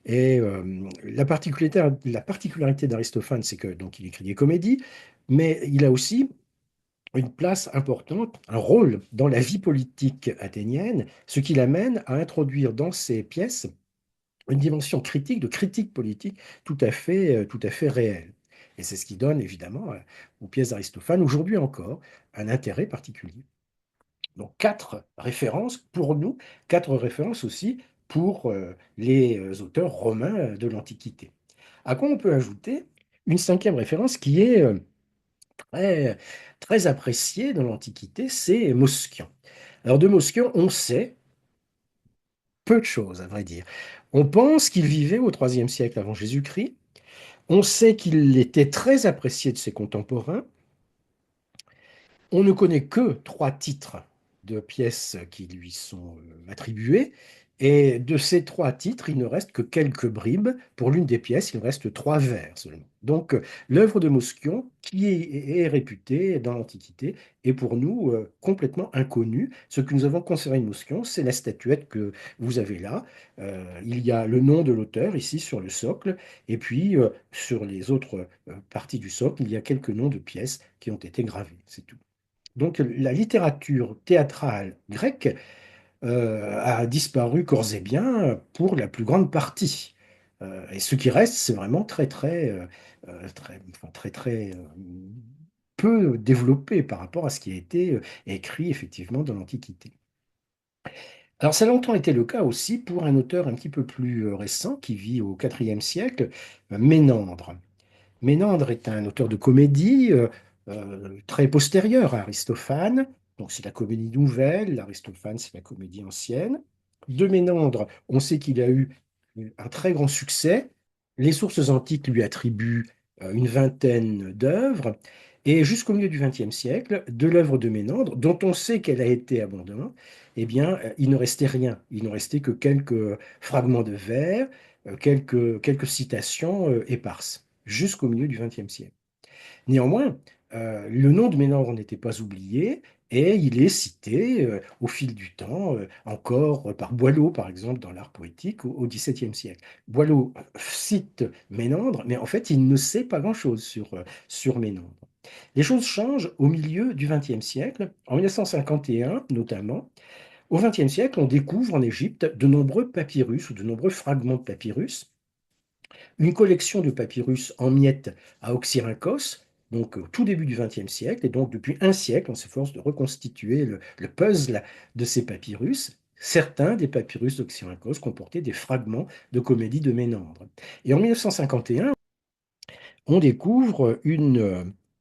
Et la particularité d'Aristophane, c'est que donc il écrit des comédies, mais il a aussi une place importante, un rôle dans la vie politique athénienne, ce qui l'amène à introduire dans ses pièces une dimension critique, de critique politique tout à fait réelle. Et c'est ce qui donne évidemment aux pièces d'Aristophane, aujourd'hui encore, un intérêt particulier. Donc quatre références pour nous, quatre références aussi pour les auteurs romains de l'Antiquité. À quoi on peut ajouter une cinquième référence qui est très, très appréciée dans l'Antiquité, c'est Moschion. Alors de Moschion, on sait peu de choses, à vrai dire. On pense qu'il vivait au IIIe siècle avant Jésus-Christ. On sait qu'il était très apprécié de ses contemporains. On ne connaît que trois titres de pièces qui lui sont attribués. Et de ces trois titres, il ne reste que quelques bribes. Pour l'une des pièces, il reste trois vers seulement. Donc, l'œuvre de Moschion, qui est réputée dans l'Antiquité, est pour nous complètement inconnue. Ce que nous avons conservé de Moschion, c'est la statuette que vous avez là. Il y a le nom de l'auteur ici sur le socle, et puis sur les autres parties du socle, il y a quelques noms de pièces qui ont été gravés. C'est tout. Donc la littérature théâtrale grecque a disparu corps et bien pour la plus grande partie. Et ce qui reste, c'est vraiment très, peu développé par rapport à ce qui a été écrit effectivement dans l'Antiquité. Alors ça a longtemps été le cas aussi pour un auteur un petit peu plus récent qui vit au IVe siècle, Ménandre. Ménandre est un auteur de comédie très postérieur à Aristophane. Donc c'est la comédie nouvelle, Aristophane c'est la comédie ancienne. De Ménandre, on sait qu'il a eu un très grand succès. Les sources antiques lui attribuent une vingtaine d'œuvres. Et jusqu'au milieu du XXe siècle, de l'œuvre de Ménandre, dont on sait qu'elle a été abondante, eh bien, il ne restait rien. Il ne restait que quelques fragments de vers, quelques citations éparses, jusqu'au milieu du XXe siècle. Néanmoins, le nom de Ménandre n'était pas oublié et il est cité au fil du temps, encore par Boileau, par exemple, dans l'art poétique au XVIIe siècle. Boileau cite Ménandre, mais en fait, il ne sait pas grand-chose sur Ménandre. Les choses changent au milieu du XXe siècle. En 1951, notamment, au XXe siècle, on découvre en Égypte de nombreux papyrus ou de nombreux fragments de papyrus, une collection de papyrus en miettes à Oxyrhynchos, donc au tout début du XXe siècle, et donc depuis un siècle, on s'efforce de reconstituer le puzzle de ces papyrus. Certains des papyrus d'Oxyrhynchos comportaient des fragments de comédie de Ménandre. Et en 1951, on découvre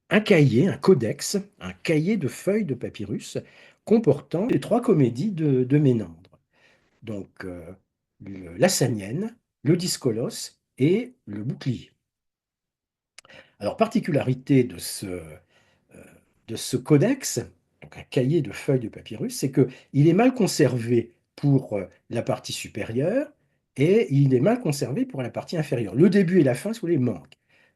un cahier, un codex, un cahier de feuilles de papyrus comportant les trois comédies de Ménandre. Donc, la Samienne, le Discolos et le Bouclier. Alors, particularité de ce codex, donc un cahier de feuilles de papyrus, c'est qu'il est mal conservé pour la partie supérieure et il est mal conservé pour la partie inférieure. Le début et la fin, si vous voulez, manquent.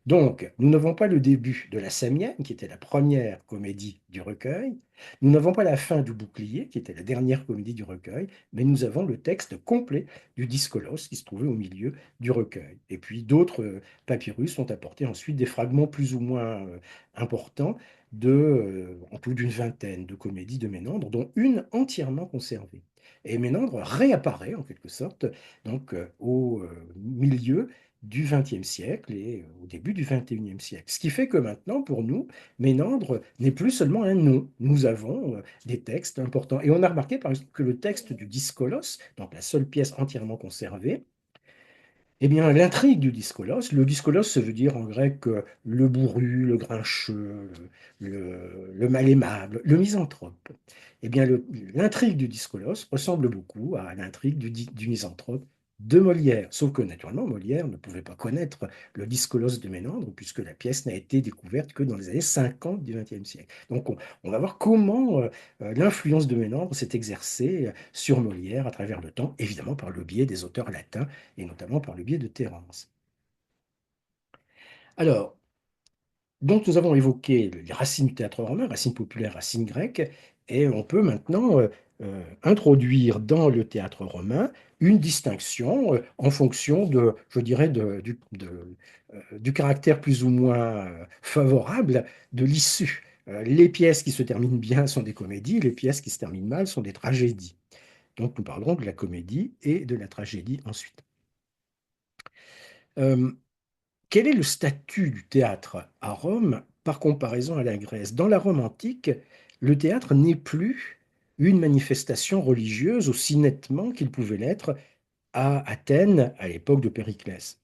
Donc, nous n'avons pas le début de la Samienne, qui était la première comédie du recueil. Nous n'avons pas la fin du Bouclier, qui était la dernière comédie du recueil, mais nous avons le texte complet du Discolos, qui se trouvait au milieu du recueil. Et puis d'autres papyrus ont apporté ensuite des fragments plus ou moins importants en tout d'une vingtaine de comédies de Ménandre, dont une entièrement conservée. Et Ménandre réapparaît en quelque sorte donc au milieu du XXe siècle et au début du XXIe siècle. Ce qui fait que maintenant, pour nous, Ménandre n'est plus seulement un nom. Nous avons des textes importants. Et on a remarqué, par exemple, que le texte du Discolos, donc la seule pièce entièrement conservée, eh bien, l'intrigue du Discolos, le Discolos, ça veut dire en grec le bourru, le grincheux, le mal aimable, le misanthrope. Eh bien, l'intrigue du Discolos ressemble beaucoup à l'intrigue du misanthrope de Molière. Sauf que, naturellement, Molière ne pouvait pas connaître le Discolos de Ménandre, puisque la pièce n'a été découverte que dans les années 50 du XXe siècle. Donc, on va voir comment l'influence de Ménandre s'est exercée sur Molière à travers le temps, évidemment par le biais des auteurs latins et notamment par le biais de Terence. Alors, donc nous avons évoqué les racines du théâtre romain, racines populaires, racines grecques, et on peut maintenant introduire dans le théâtre romain une distinction en fonction de, je dirais, du caractère plus ou moins favorable de l'issue. Les pièces qui se terminent bien sont des comédies, les pièces qui se terminent mal sont des tragédies. Donc nous parlerons de la comédie et de la tragédie ensuite. Euh, Quel est le statut du théâtre à Rome par comparaison à la Grèce? Dans la Rome antique, le théâtre n'est plus une manifestation religieuse aussi nettement qu'il pouvait l'être à Athènes à l'époque de Périclès.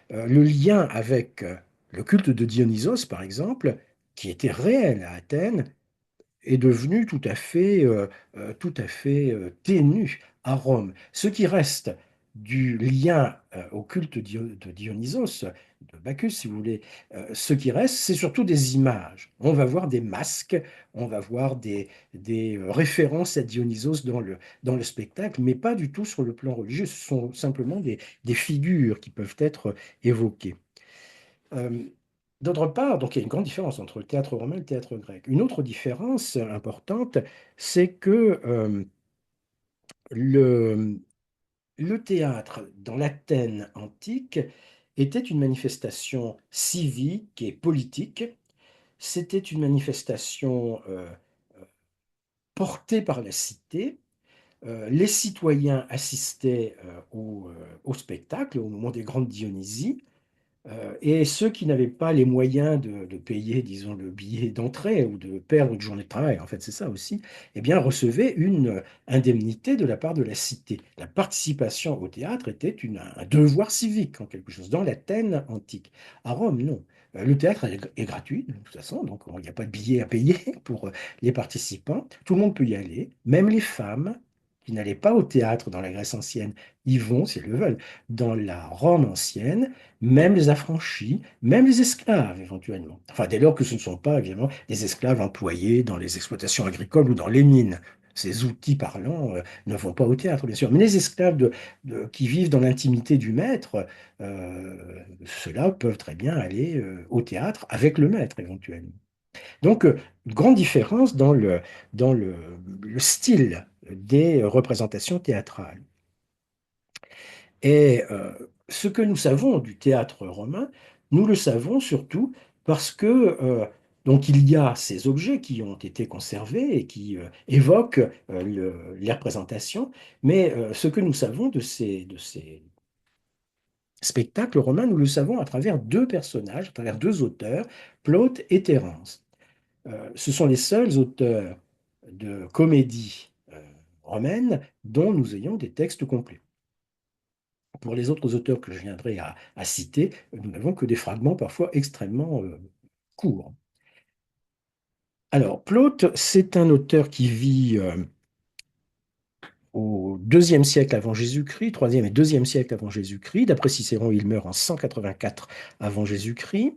Le lien avec le culte de Dionysos, par exemple, qui était réel à Athènes, est devenu tout à fait ténu à Rome. Ce qui reste du lien au culte de Dionysos, de Bacchus, si vous voulez, ce qui reste, c'est surtout des images. On va voir des masques, on va voir des références à Dionysos dans le spectacle, mais pas du tout sur le plan religieux. Ce sont simplement des figures qui peuvent être évoquées. Euh, D'autre part, donc il y a une grande différence entre le théâtre romain et le théâtre grec. Une autre différence importante, c'est que le, le théâtre dans l'Athènes antique était une manifestation civique et politique. C'était une manifestation portée par la cité. Les citoyens assistaient au spectacle au moment des grandes Dionysies. Et ceux qui n'avaient pas les moyens de payer, disons, le billet d'entrée ou de perdre une journée de travail, en fait, c'est ça aussi, eh bien, recevaient une indemnité de la part de la cité. La participation au théâtre était un devoir civique, en quelque chose, dans l'Athènes antique. À Rome, non. Le théâtre est gratuit, de toute façon, donc il n'y a pas de billet à payer pour les participants. Tout le monde peut y aller, même les femmes, qui n'allaient pas au théâtre dans la Grèce ancienne, ils vont, s'ils le veulent, dans la Rome ancienne, même les affranchis, même les esclaves éventuellement. Enfin, dès lors que ce ne sont pas, évidemment, des esclaves employés dans les exploitations agricoles ou dans les mines. Ces outils parlants ne vont pas au théâtre, bien sûr. Mais les esclaves qui vivent dans l'intimité du maître, euh, ceux-là peuvent très bien aller au théâtre avec le maître éventuellement. Donc, une grande différence dans le style des représentations théâtrales. Et ce que nous savons du théâtre romain, nous le savons surtout parce que donc il y a ces objets qui ont été conservés et qui évoquent les représentations, mais ce que nous savons de ces spectacles romains, nous le savons à travers deux personnages, à travers deux auteurs, Plaute et Terence. Ce sont les seuls auteurs de comédie romaine dont nous ayons des textes complets. Pour les autres auteurs que je viendrai à citer, nous n'avons que des fragments parfois extrêmement courts. Alors, Plaute, c'est un auteur qui vit au deuxième siècle avant Jésus-Christ, troisième et deuxième siècle avant Jésus-Christ. D'après Cicéron, il meurt en 184 avant Jésus-Christ.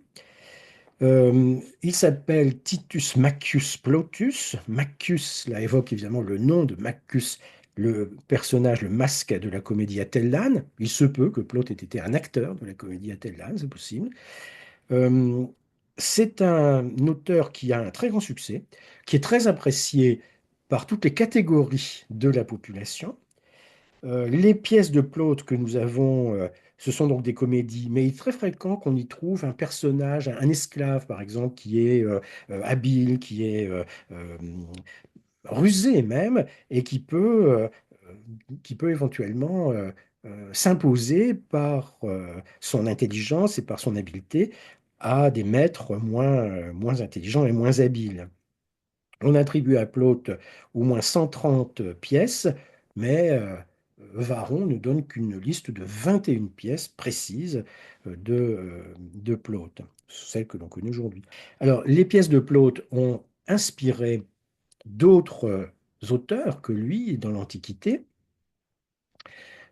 Il s'appelle Titus Maccius Plautus. Maccius, là, évoque évidemment le nom de Maccus, le personnage, le masque de la comédie Atellane. Il se peut que Plaute ait été un acteur de la comédie Atellane, c'est possible. Euh, c'est un auteur qui a un très grand succès, qui est très apprécié par toutes les catégories de la population. Les pièces de Plaute que nous avons, ce sont donc des comédies, mais il est très fréquent qu'on y trouve un personnage, un esclave par exemple, qui est habile, qui est rusé même, et qui peut éventuellement s'imposer par son intelligence et par son habileté à des maîtres moins intelligents et moins habiles. On attribue à Plaute au moins 130 pièces, mais Varron ne donne qu'une liste de 21 pièces précises de Plaute, celles que l'on connaît aujourd'hui. Alors, les pièces de Plaute ont inspiré d'autres auteurs que lui dans l'Antiquité.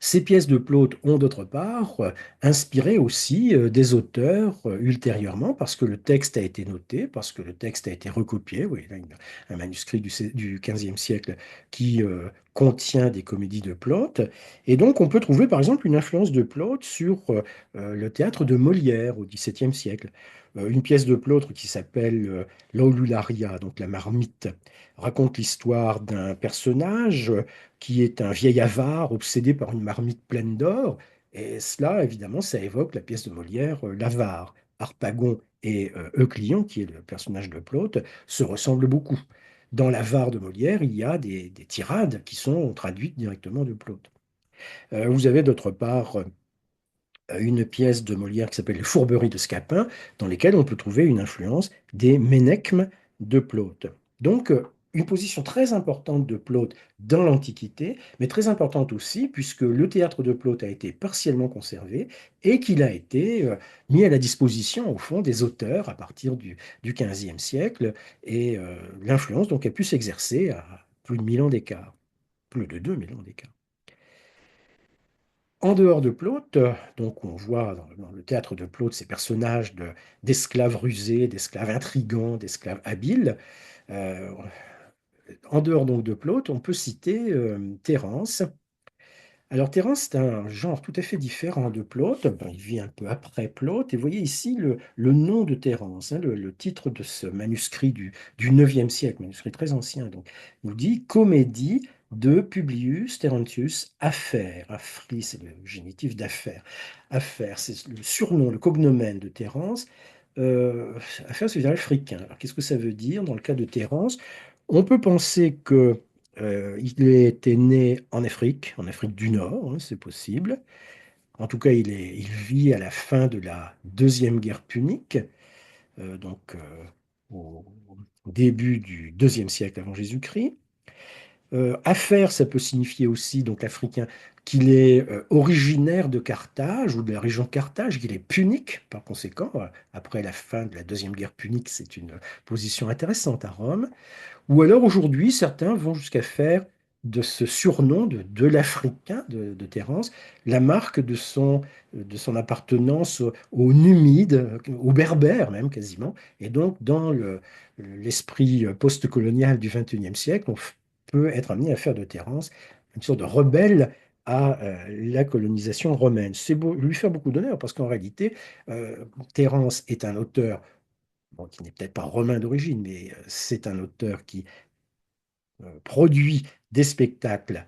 Ces pièces de Plaute ont d'autre part inspiré aussi des auteurs ultérieurement parce que le texte a été noté, parce que le texte a été recopié. Oui, là, un manuscrit du XVe siècle qui contient des comédies de Plaute. Et donc on peut trouver par exemple une influence de Plaute sur le théâtre de Molière au XVIIe siècle. Une pièce de Plaute qui s'appelle l'Aulularia, donc la marmite, raconte l'histoire d'un personnage qui est un vieil avare obsédé par une marmite pleine d'or. Et cela, évidemment, ça évoque la pièce de Molière, l'avare. Harpagon et Euclion, qui est le personnage de Plaute, se ressemblent beaucoup. Dans l'avare de Molière, il y a des tirades qui sont traduites directement de Plaute. Vous avez d'autre part une pièce de Molière qui s'appelle Les Fourberies de Scapin, dans lesquelles on peut trouver une influence des ménechmes de Plaute. Donc, une position très importante de Plaute dans l'Antiquité, mais très importante aussi puisque le théâtre de Plaute a été partiellement conservé et qu'il a été mis à la disposition, au fond, des auteurs à partir du XVe siècle, et l'influence donc a pu s'exercer à plus de 1000 ans d'écart, plus de 2000 ans d'écart. En dehors de Plaute, donc on voit dans le théâtre de Plaute ces personnages d'esclaves rusés, d'esclaves intrigants, d'esclaves habiles. Euh, En dehors donc de Plaute, on peut citer Terence. Alors Terence, c'est un genre tout à fait différent de Plaute. Ben, il vit un peu après Plaute. Et vous voyez ici le nom de Terence, hein, le titre de ce manuscrit du 9e siècle, manuscrit très ancien. Donc, il nous dit Comédie de Publius Terentius Affaire. Afri, c'est le génitif d'affaire. Affaire, c'est le surnom, le cognomen de Terence. Euh, Affaire, ça veut dire africain. Alors, qu'est-ce que ça veut dire dans le cas de Terence? On peut penser que il était né en Afrique du Nord, hein, c'est possible. En tout cas, il vit à la fin de la Deuxième Guerre punique, donc au début du deuxième siècle avant Jésus-Christ. Affaire, ça peut signifier aussi, donc africain, qu'il est originaire de Carthage ou de la région de Carthage, qu'il est punique par conséquent. Après la fin de la Deuxième Guerre punique, c'est une position intéressante à Rome. Ou alors aujourd'hui, certains vont jusqu'à faire de ce surnom de l'Africain de Terence, la marque de son appartenance au Numide, au Berbère même quasiment. Et donc, dans l'esprit post-colonial du XXIe siècle, peut être amené à faire de Terence une sorte de rebelle à la colonisation romaine. C'est lui faire beaucoup d'honneur parce qu'en réalité, Terence est un auteur bon, qui n'est peut-être pas romain d'origine, mais c'est un auteur qui produit des spectacles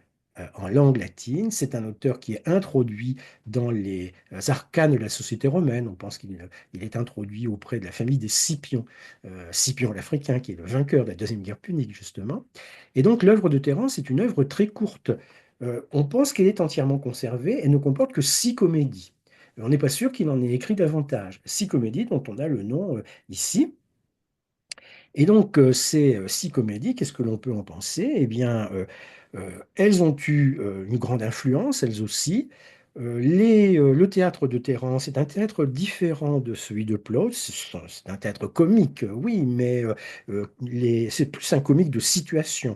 en langue latine. C'est un auteur qui est introduit dans les arcanes de la société romaine. On pense qu'il est introduit auprès de la famille des Scipions, Scipion l'Africain, qui est le vainqueur de la Deuxième Guerre punique, justement. Et donc l'œuvre de Terence est une œuvre très courte. On pense qu'elle est entièrement conservée. Elle ne comporte que 6 comédies. On n'est pas sûr qu'il en ait écrit davantage. 6 comédies dont on a le nom ici. Et donc, ces 6 comédies, qu'est-ce que l'on peut en penser? Eh bien, elles ont eu une grande influence, elles aussi. Le théâtre de Terence est un théâtre différent de celui de Plaute. C'est un théâtre comique, oui, mais c'est plus un comique de situation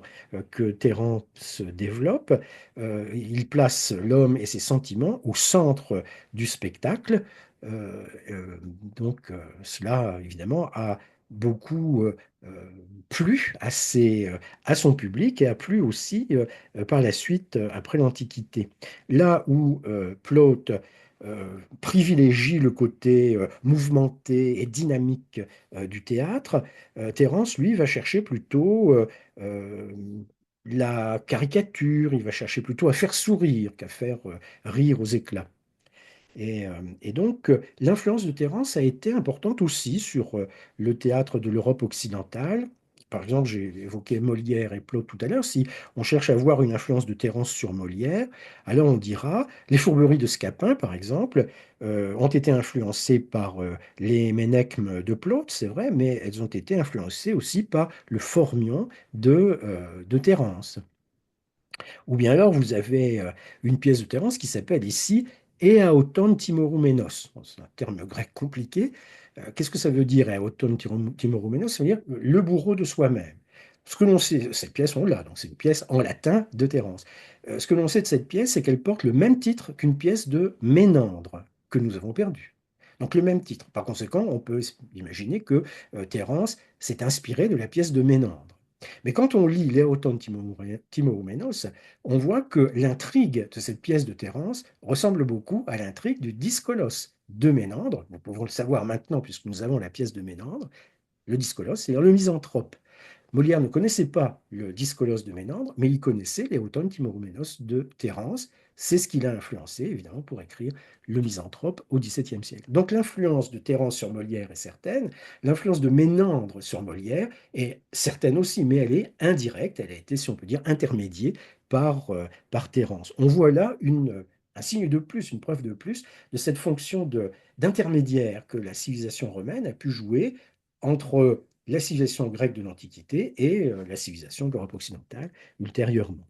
que Terence développe. Il place l'homme et ses sentiments au centre du spectacle. Euh, euh, Cela, évidemment, a beaucoup plu à son public et a plu aussi par la suite après l'Antiquité. Là où Plaute privilégie le côté mouvementé et dynamique du théâtre, Terence, lui, va chercher plutôt euh, la caricature, il va chercher plutôt à faire sourire qu'à faire rire aux éclats. Et donc, l'influence de Terence a été importante aussi sur le théâtre de l'Europe occidentale. Par exemple, j'ai évoqué Molière et Plaute tout à l'heure. Si on cherche à voir une influence de Terence sur Molière, alors on dira les fourberies de Scapin, par exemple, ont été influencées par les ménechmes de Plaute, c'est vrai, mais elles ont été influencées aussi par le Phormion de Terence. Ou bien alors, vous avez une pièce de Terence qui s'appelle ici Eaoton Timorouménos. Bon, c'est un terme grec compliqué. Qu'est-ce que ça veut dire, Eaoton Timorouménos? Ça veut dire le bourreau de soi-même. Ce que l'on sait, cette pièce, on l'a, donc c'est une pièce en latin de Terence. Ce que l'on sait de cette pièce, c'est qu'elle porte le même titre qu'une pièce de Ménandre que nous avons perdue. Donc le même titre. Par conséquent, on peut imaginer que Terence s'est inspiré de la pièce de Ménandre. Mais quand on lit Léoton Timorouménos, on voit que l'intrigue de cette pièce de Terence ressemble beaucoup à l'intrigue du Discolos de Ménandre. Nous pouvons le savoir maintenant puisque nous avons la pièce de Ménandre. Le Discolos, c'est-à-dire le misanthrope. Molière ne connaissait pas le Discolos de Ménandre, mais il connaissait les Automnes Timorouménos de Terence. C'est ce qui l'a influencé, évidemment, pour écrire Le Misanthrope au XVIIe siècle. Donc l'influence de Terence sur Molière est certaine, l'influence de Ménandre sur Molière est certaine aussi, mais elle est indirecte, elle a été, si on peut dire, intermédiée par Terence. On voit là un signe de plus, une preuve de plus de cette fonction d'intermédiaire que la civilisation romaine a pu jouer entre la civilisation grecque de l'Antiquité et la civilisation de l'Europe occidentale ultérieurement.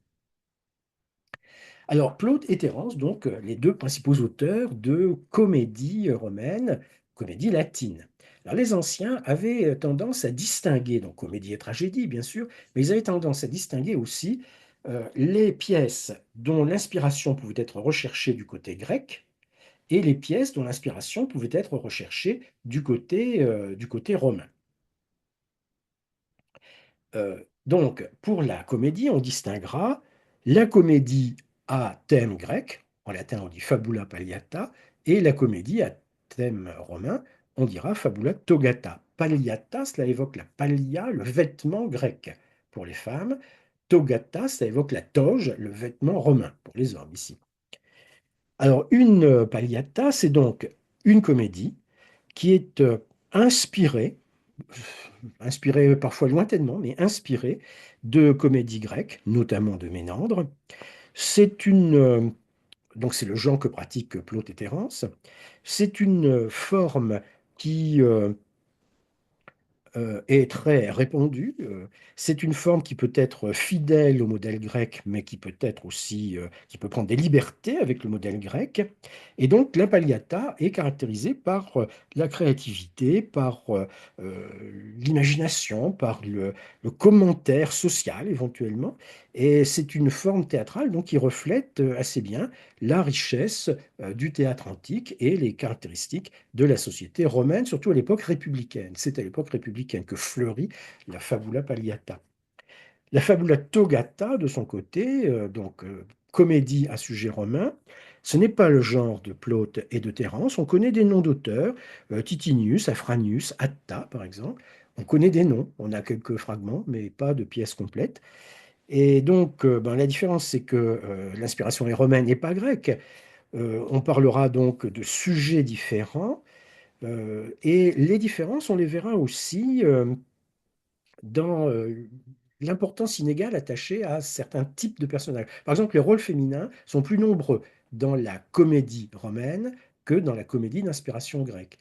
Alors, Plaute et Terence, donc, les deux principaux auteurs de comédies romaines, comédies latines. Alors, les anciens avaient tendance à distinguer, donc comédie et tragédie, bien sûr, mais ils avaient tendance à distinguer aussi les pièces dont l'inspiration pouvait être recherchée du côté grec et les pièces dont l'inspiration pouvait être recherchée du côté romain. Donc, pour la comédie, on distinguera la comédie à thème grec, en latin on dit fabula palliata, et la comédie à thème romain, on dira fabula togata. Palliata, cela évoque la pallia, le vêtement grec pour les femmes. Togata, ça évoque la toge, le vêtement romain pour les hommes ici. Alors, une palliata, c'est donc une comédie qui est inspirée inspiré parfois lointainement, mais inspiré de comédies grecques, notamment de Ménandre. C'est donc c'est le genre que pratiquent Plaute et Terence. C'est une forme qui est très répandue. C'est une forme qui peut être fidèle au modèle grec, mais qui peut être aussi, qui peut prendre des libertés avec le modèle grec. Et donc, l'impagliata est caractérisée par la créativité, par euh, l'imagination, par le commentaire social éventuellement. Et c'est une forme théâtrale donc, qui reflète assez bien la richesse du théâtre antique et les caractéristiques de la société romaine, surtout à l'époque républicaine. C'est à l'époque républicaine que fleurit la fabula palliata. La fabula togata, de son côté, comédie à sujet romain, ce n'est pas le genre de Plaute et de Terence. On connaît des noms d'auteurs, Titinius, Afranius, Atta, par exemple. On connaît des noms, on a quelques fragments, mais pas de pièces complètes. Et donc, la différence, c'est que l'inspiration est romaine et pas grecque. On parlera donc de sujets différents. Et les différences, on les verra aussi dans l'importance inégale attachée à certains types de personnages. Par exemple, les rôles féminins sont plus nombreux dans la comédie romaine que dans la comédie d'inspiration grecque.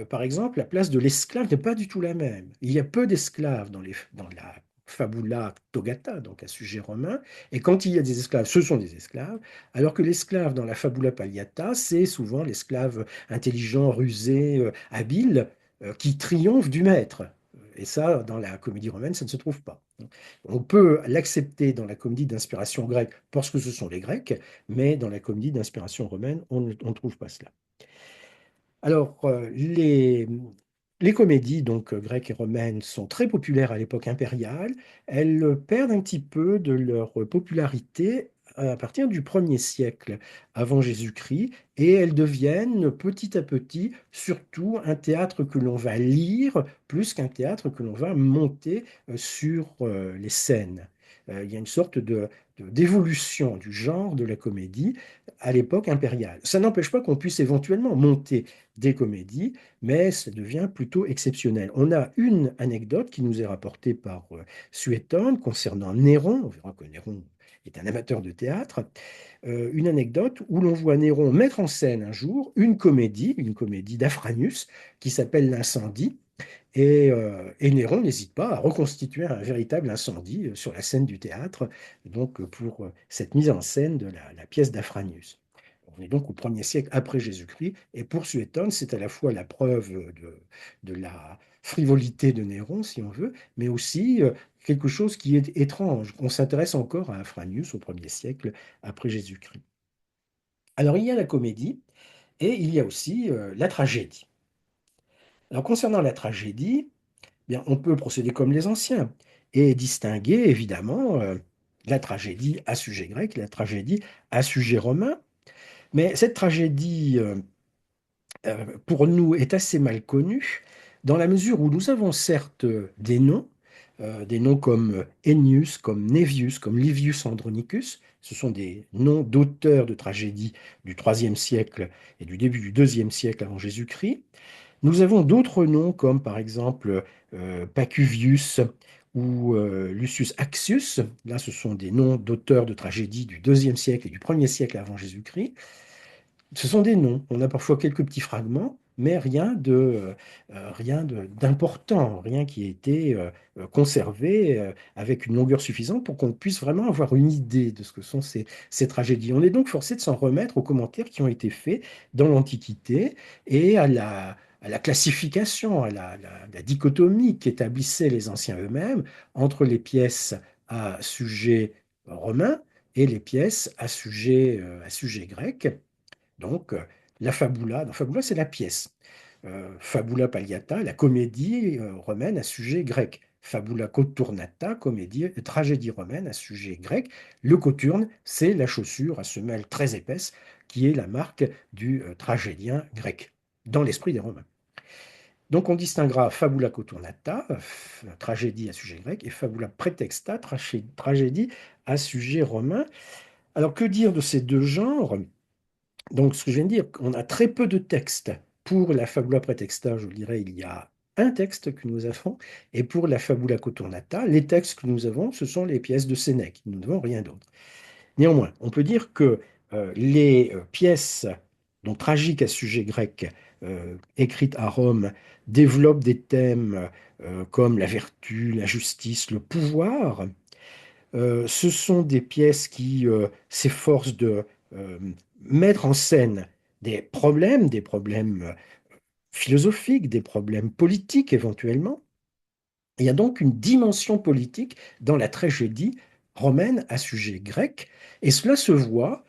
Par exemple, la place de l'esclave n'est pas du tout la même. Il y a peu d'esclaves dans la fabula togata, donc un sujet romain, et quand il y a des esclaves, ce sont des esclaves, alors que l'esclave dans la fabula palliata, c'est souvent l'esclave intelligent, rusé, habile, qui triomphe du maître. Et ça, dans la comédie romaine, ça ne se trouve pas. On peut l'accepter dans la comédie d'inspiration grecque parce que ce sont les Grecs, mais dans la comédie d'inspiration romaine, on ne trouve pas cela. Alors, les comédies donc grecques et romaines sont très populaires à l'époque impériale. Elles perdent un petit peu de leur popularité à partir du 1er siècle avant Jésus-Christ et elles deviennent petit à petit surtout un théâtre que l'on va lire plus qu'un théâtre que l'on va monter sur les scènes. Il y a une sorte d'évolution du genre de la comédie à l'époque impériale. Ça n'empêche pas qu'on puisse éventuellement monter des comédies, mais ça devient plutôt exceptionnel. On a une anecdote qui nous est rapportée par Suétone concernant Néron. On verra que Néron est un amateur de théâtre. Une anecdote où l'on voit Néron mettre en scène un jour une comédie d'Afranius qui s'appelle L'Incendie. Et Néron n'hésite pas à reconstituer un véritable incendie sur la scène du théâtre, donc pour cette mise en scène de la pièce d'Afranius. On est donc au 1er siècle après Jésus-Christ, et pour Suétone, c'est à la fois la preuve de la frivolité de Néron, si on veut, mais aussi quelque chose qui est étrange. On s'intéresse encore à Afranius au 1er siècle après Jésus-Christ. Alors il y a la comédie, et il y a aussi la tragédie. Alors concernant la tragédie, bien, on peut procéder comme les anciens et distinguer évidemment la tragédie à sujet grec, la tragédie à sujet romain. Mais cette tragédie, pour nous, est assez mal connue dans la mesure où nous avons certes des noms comme Ennius, comme Nevius, comme Livius Andronicus. Ce sont des noms d'auteurs de tragédies du IIIe siècle et du début du IIe siècle avant Jésus-Christ. Nous avons d'autres noms comme par exemple Pacuvius ou Lucius Accius. Là, ce sont des noms d'auteurs de tragédies du IIe siècle et du 1er siècle avant Jésus-Christ. Ce sont des noms. On a parfois quelques petits fragments, mais d'important, rien qui ait été conservé avec une longueur suffisante pour qu'on puisse vraiment avoir une idée de ce que sont ces tragédies. On est donc forcé de s'en remettre aux commentaires qui ont été faits dans l'Antiquité et à la classification, la dichotomie qu'établissaient les anciens eux-mêmes entre les pièces à sujet romain et les pièces à sujet grec. Donc, la fabula, c'est la pièce. Fabula Palliata, la comédie romaine à sujet grec. Fabula Coturnata, tragédie romaine à sujet grec. Le coturne, c'est la chaussure à semelle très épaisse qui est la marque du tragédien grec, dans l'esprit des Romains. Donc on distinguera Fabula Coturnata, tragédie à sujet grec, et Fabula Praetexta, tragédie à sujet romain. Alors que dire de ces deux genres? Donc, ce que je viens de dire, on a très peu de textes. Pour la Fabula Praetexta, je vous dirais, il y a un texte que nous avons, et pour la Fabula Coturnata, les textes que nous avons, ce sont les pièces de Sénèque. Nous n'avons rien d'autre. Néanmoins, on peut dire que les pièces donc tragique à sujet grec, écrite à Rome, développe des thèmes comme la vertu, la justice, le pouvoir. Ce sont des pièces qui s'efforcent de euh, mettre en scène des problèmes philosophiques, des problèmes politiques éventuellement. Il y a donc une dimension politique dans la tragédie romaine à sujet grec, et cela se voit,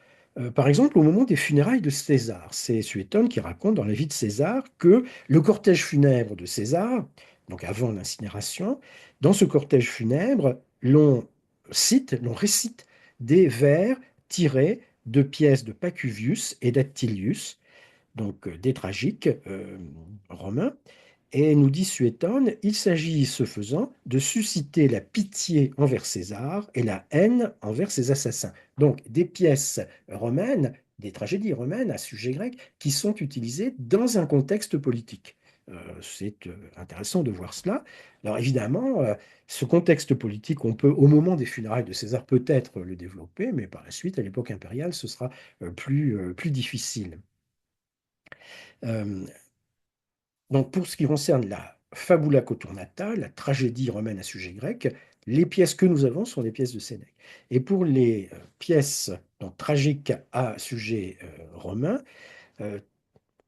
par exemple, au moment des funérailles de César. C'est Suétone qui raconte dans la vie de César que le cortège funèbre de César, donc avant l'incinération, dans ce cortège funèbre, l'on récite des vers tirés de pièces de Pacuvius et d'Atilius, donc des tragiques romains. Et nous dit Suétone, il s'agit, ce faisant, de susciter la pitié envers César et la haine envers ses assassins. Donc des pièces romaines, des tragédies romaines à sujet grec, qui sont utilisées dans un contexte politique. C'est intéressant de voir cela. Alors évidemment, ce contexte politique, on peut, au moment des funérailles de César, peut-être le développer, mais par la suite, à l'époque impériale, ce sera plus difficile. Euh, Donc, pour ce qui concerne la Fabula Coturnata, la tragédie romaine à sujet grec, les pièces que nous avons sont des pièces de Sénèque. Et pour les pièces donc, tragiques à sujet romain, euh,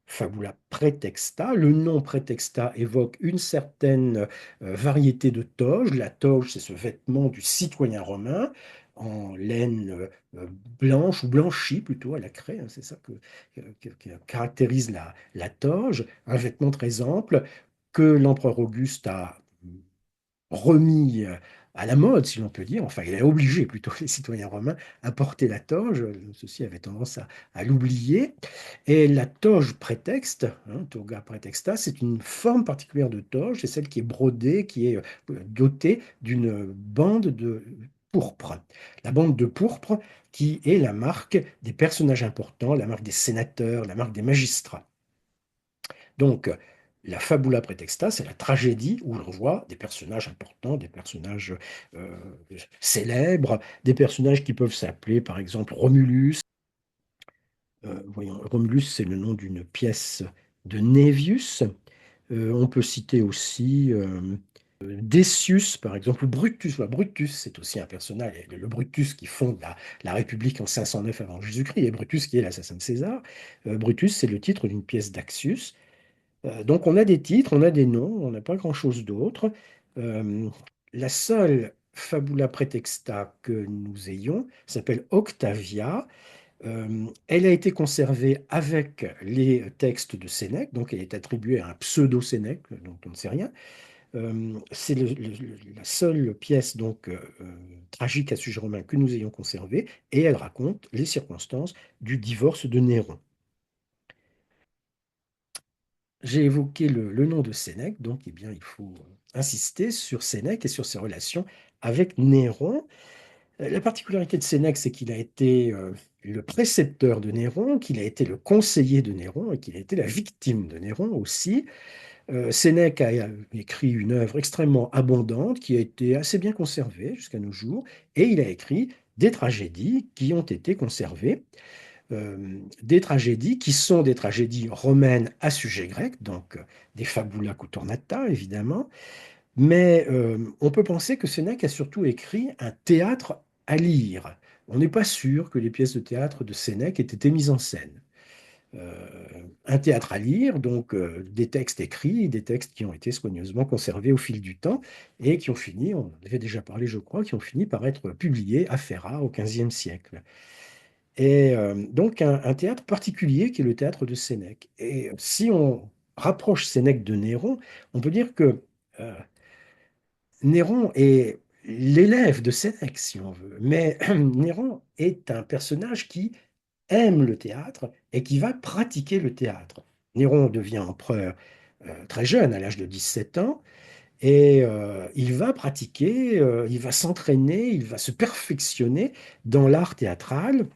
Fabula Praetexta. Le nom Praetexta évoque une certaine variété de toge. La toge, c'est ce vêtement du citoyen romain en laine blanche ou blanchie plutôt à la craie, hein, c'est ça qui caractérise la toge, un vêtement très ample que l'empereur Auguste a remis à la mode, si l'on peut dire. Enfin, il a obligé plutôt les citoyens romains à porter la toge. Ceux-ci avaient tendance à l'oublier. Et la toge prétexte, hein, toga praetexta, c'est une forme particulière de toge, c'est celle qui est brodée, qui est dotée d'une bande de pourpre. La bande de pourpre qui est la marque des personnages importants, la marque des sénateurs, la marque des magistrats. Donc, la fabula praetexta, c'est la tragédie où l'on voit des personnages importants, des personnages euh, célèbres, des personnages qui peuvent s'appeler, par exemple, Romulus. Voyons, Romulus, c'est le nom d'une pièce de Naevius. On peut citer aussi Decius, par exemple, ou Brutus. Voilà, Brutus, c'est aussi un personnage, le Brutus qui fonde la République en 509 avant Jésus-Christ, et Brutus qui est l'assassin de César. Brutus, c'est le titre d'une pièce d'Axius. Donc on a des titres, on a des noms, on n'a pas grand-chose d'autre. Euh, la seule fabula praetexta que nous ayons s'appelle Octavia. Elle a été conservée avec les textes de Sénèque, donc elle est attribuée à un pseudo-Sénèque dont on ne sait rien. C'est la seule pièce donc tragique à sujet romain que nous ayons conservée, et elle raconte les circonstances du divorce de Néron. J'ai évoqué le nom de Sénèque, donc eh bien, il faut insister sur Sénèque et sur ses relations avec Néron. La particularité de Sénèque, c'est qu'il a été le précepteur de Néron, qu'il a été le conseiller de Néron et qu'il a été la victime de Néron aussi. Sénèque a écrit une œuvre extrêmement abondante qui a été assez bien conservée jusqu'à nos jours, et il a écrit des tragédies qui ont été conservées, des tragédies qui sont des tragédies romaines à sujet grec, donc des fabula couturnata évidemment, mais on peut penser que Sénèque a surtout écrit un théâtre à lire. On n'est pas sûr que les pièces de théâtre de Sénèque aient été mises en scène. Euh, un théâtre à lire, donc des textes écrits, des textes qui ont été soigneusement conservés au fil du temps et qui ont fini, on en avait déjà parlé je crois, qui ont fini par être publiés à Ferrat au XVe siècle. Et donc un théâtre particulier qui est le théâtre de Sénèque. Et si on rapproche Sénèque de Néron, on peut dire que euh, Néron est l'élève de Sénèque, si on veut. Mais Néron est un personnage qui aime le théâtre et qui va pratiquer le théâtre. Néron devient empereur très jeune, à l'âge de 17 ans, et il va pratiquer, il va s'entraîner, il va se perfectionner dans l'art théâtral.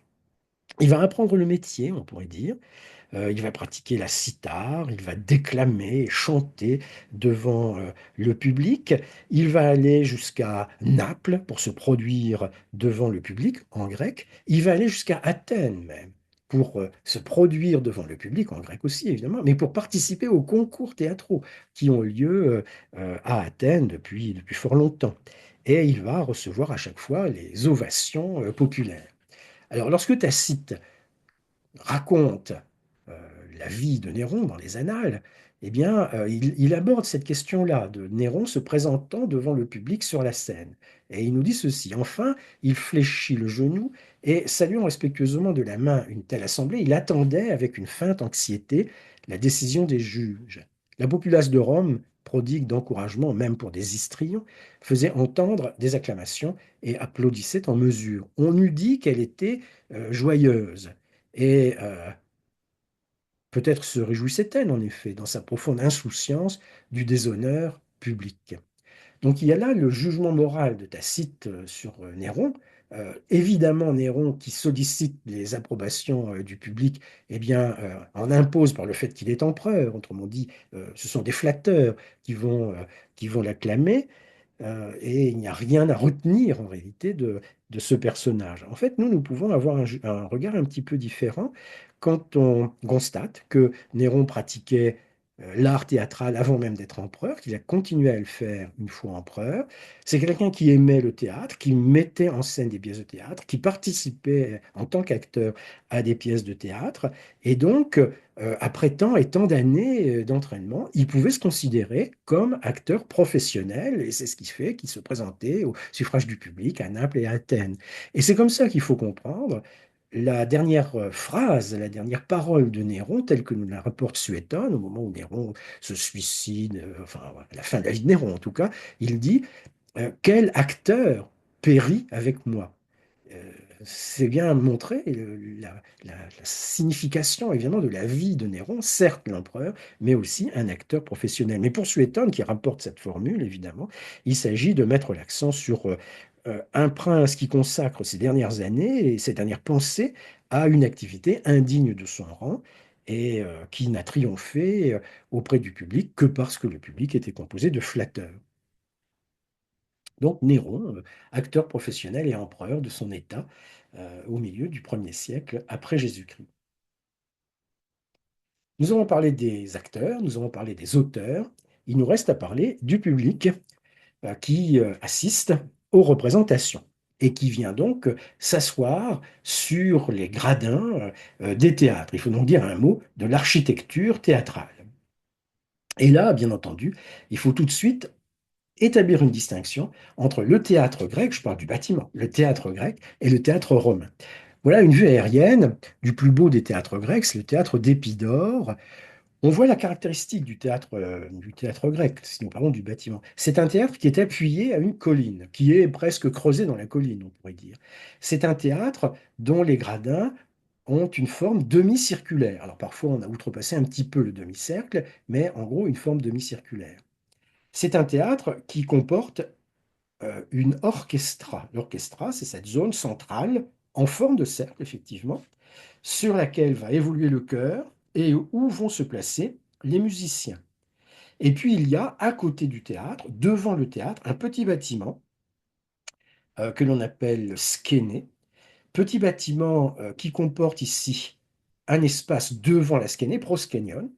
Il va apprendre le métier, on pourrait dire. Il va pratiquer la cithare, il va déclamer, et chanter devant le public. Il va aller jusqu'à Naples pour se produire devant le public en grec. Il va aller jusqu'à Athènes même. pour se produire devant le public, en grec aussi évidemment, mais pour participer aux concours théâtraux qui ont lieu à Athènes depuis fort longtemps. Et il va recevoir à chaque fois les ovations populaires. Alors, lorsque Tacite raconte euh, la vie de Néron dans les Annales, eh bien, il aborde cette question-là de Néron se présentant devant le public sur la scène. Et il nous dit ceci. Enfin, il fléchit le genou et, saluant respectueusement de la main une telle assemblée, il attendait avec une feinte anxiété la décision des juges. La populace de Rome, prodigue d'encouragement même pour des histrions, faisait entendre des acclamations et applaudissait en mesure. On eût dit qu'elle était joyeuse. Et peut-être se réjouissait-elle, en effet, dans sa profonde insouciance du déshonneur public. Donc il y a là le jugement moral de Tacite sur Néron. Évidemment, Néron, qui sollicite les approbations du public, eh bien, en impose par le fait qu'il est empereur. Autrement dit, ce sont des flatteurs qui vont l'acclamer. Et il n'y a rien à retenir en réalité de ce personnage. En fait, nous pouvons avoir un regard un petit peu différent quand on constate que Néron pratiquait l'art théâtral avant même d'être empereur, qu'il a continué à le faire une fois empereur. C'est quelqu'un qui aimait le théâtre, qui mettait en scène des pièces de théâtre, qui participait en tant qu'acteur à des pièces de théâtre. Et donc, après tant et tant d'années d'entraînement, il pouvait se considérer comme acteur professionnel, et c'est ce qui fait qu'il se présentait au suffrage du public à Naples et à Athènes. Et c'est comme ça qu'il faut comprendre la dernière phrase, la dernière parole de Néron, telle que nous la rapporte Suétone, au moment où Néron se suicide, enfin, à la fin de la vie de Néron en tout cas, il dit quel acteur périt avec moi? Euh, c'est bien montrer la signification évidemment de la vie de Néron, certes l'empereur, mais aussi un acteur professionnel. Mais pour Suétone, qui rapporte cette formule, évidemment, il s'agit de mettre l'accent sur un prince qui consacre ses dernières années et ses dernières pensées à une activité indigne de son rang et qui n'a triomphé auprès du public que parce que le public était composé de flatteurs. Donc Néron, acteur professionnel et empereur de son État au milieu du 1er siècle après Jésus-Christ. Nous avons parlé des acteurs, nous avons parlé des auteurs, il nous reste à parler du public qui assiste aux représentations et qui vient donc s'asseoir sur les gradins des théâtres. Il faut donc dire un mot de l'architecture théâtrale. Et là, bien entendu, il faut tout de suite établir une distinction entre le théâtre grec, je parle du bâtiment, le théâtre grec et le théâtre romain. Voilà une vue aérienne du plus beau des théâtres grecs, c'est le théâtre d'Épidore. On voit la caractéristique du théâtre grec, si nous parlons du bâtiment. C'est un théâtre qui est appuyé à une colline, qui est presque creusé dans la colline, on pourrait dire. C'est un théâtre dont les gradins ont une forme demi-circulaire. Alors parfois, on a outrepassé un petit peu le demi-cercle, mais en gros, une forme demi-circulaire. C'est un théâtre qui comporte une orchestra. L'orchestra, c'est cette zone centrale en forme de cercle, effectivement, sur laquelle va évoluer le chœur et où vont se placer les musiciens. Et puis il y a à côté du théâtre, devant le théâtre, un petit bâtiment que l'on appelle skéné. Petit bâtiment qui comporte ici un espace devant la skéné, proskénion,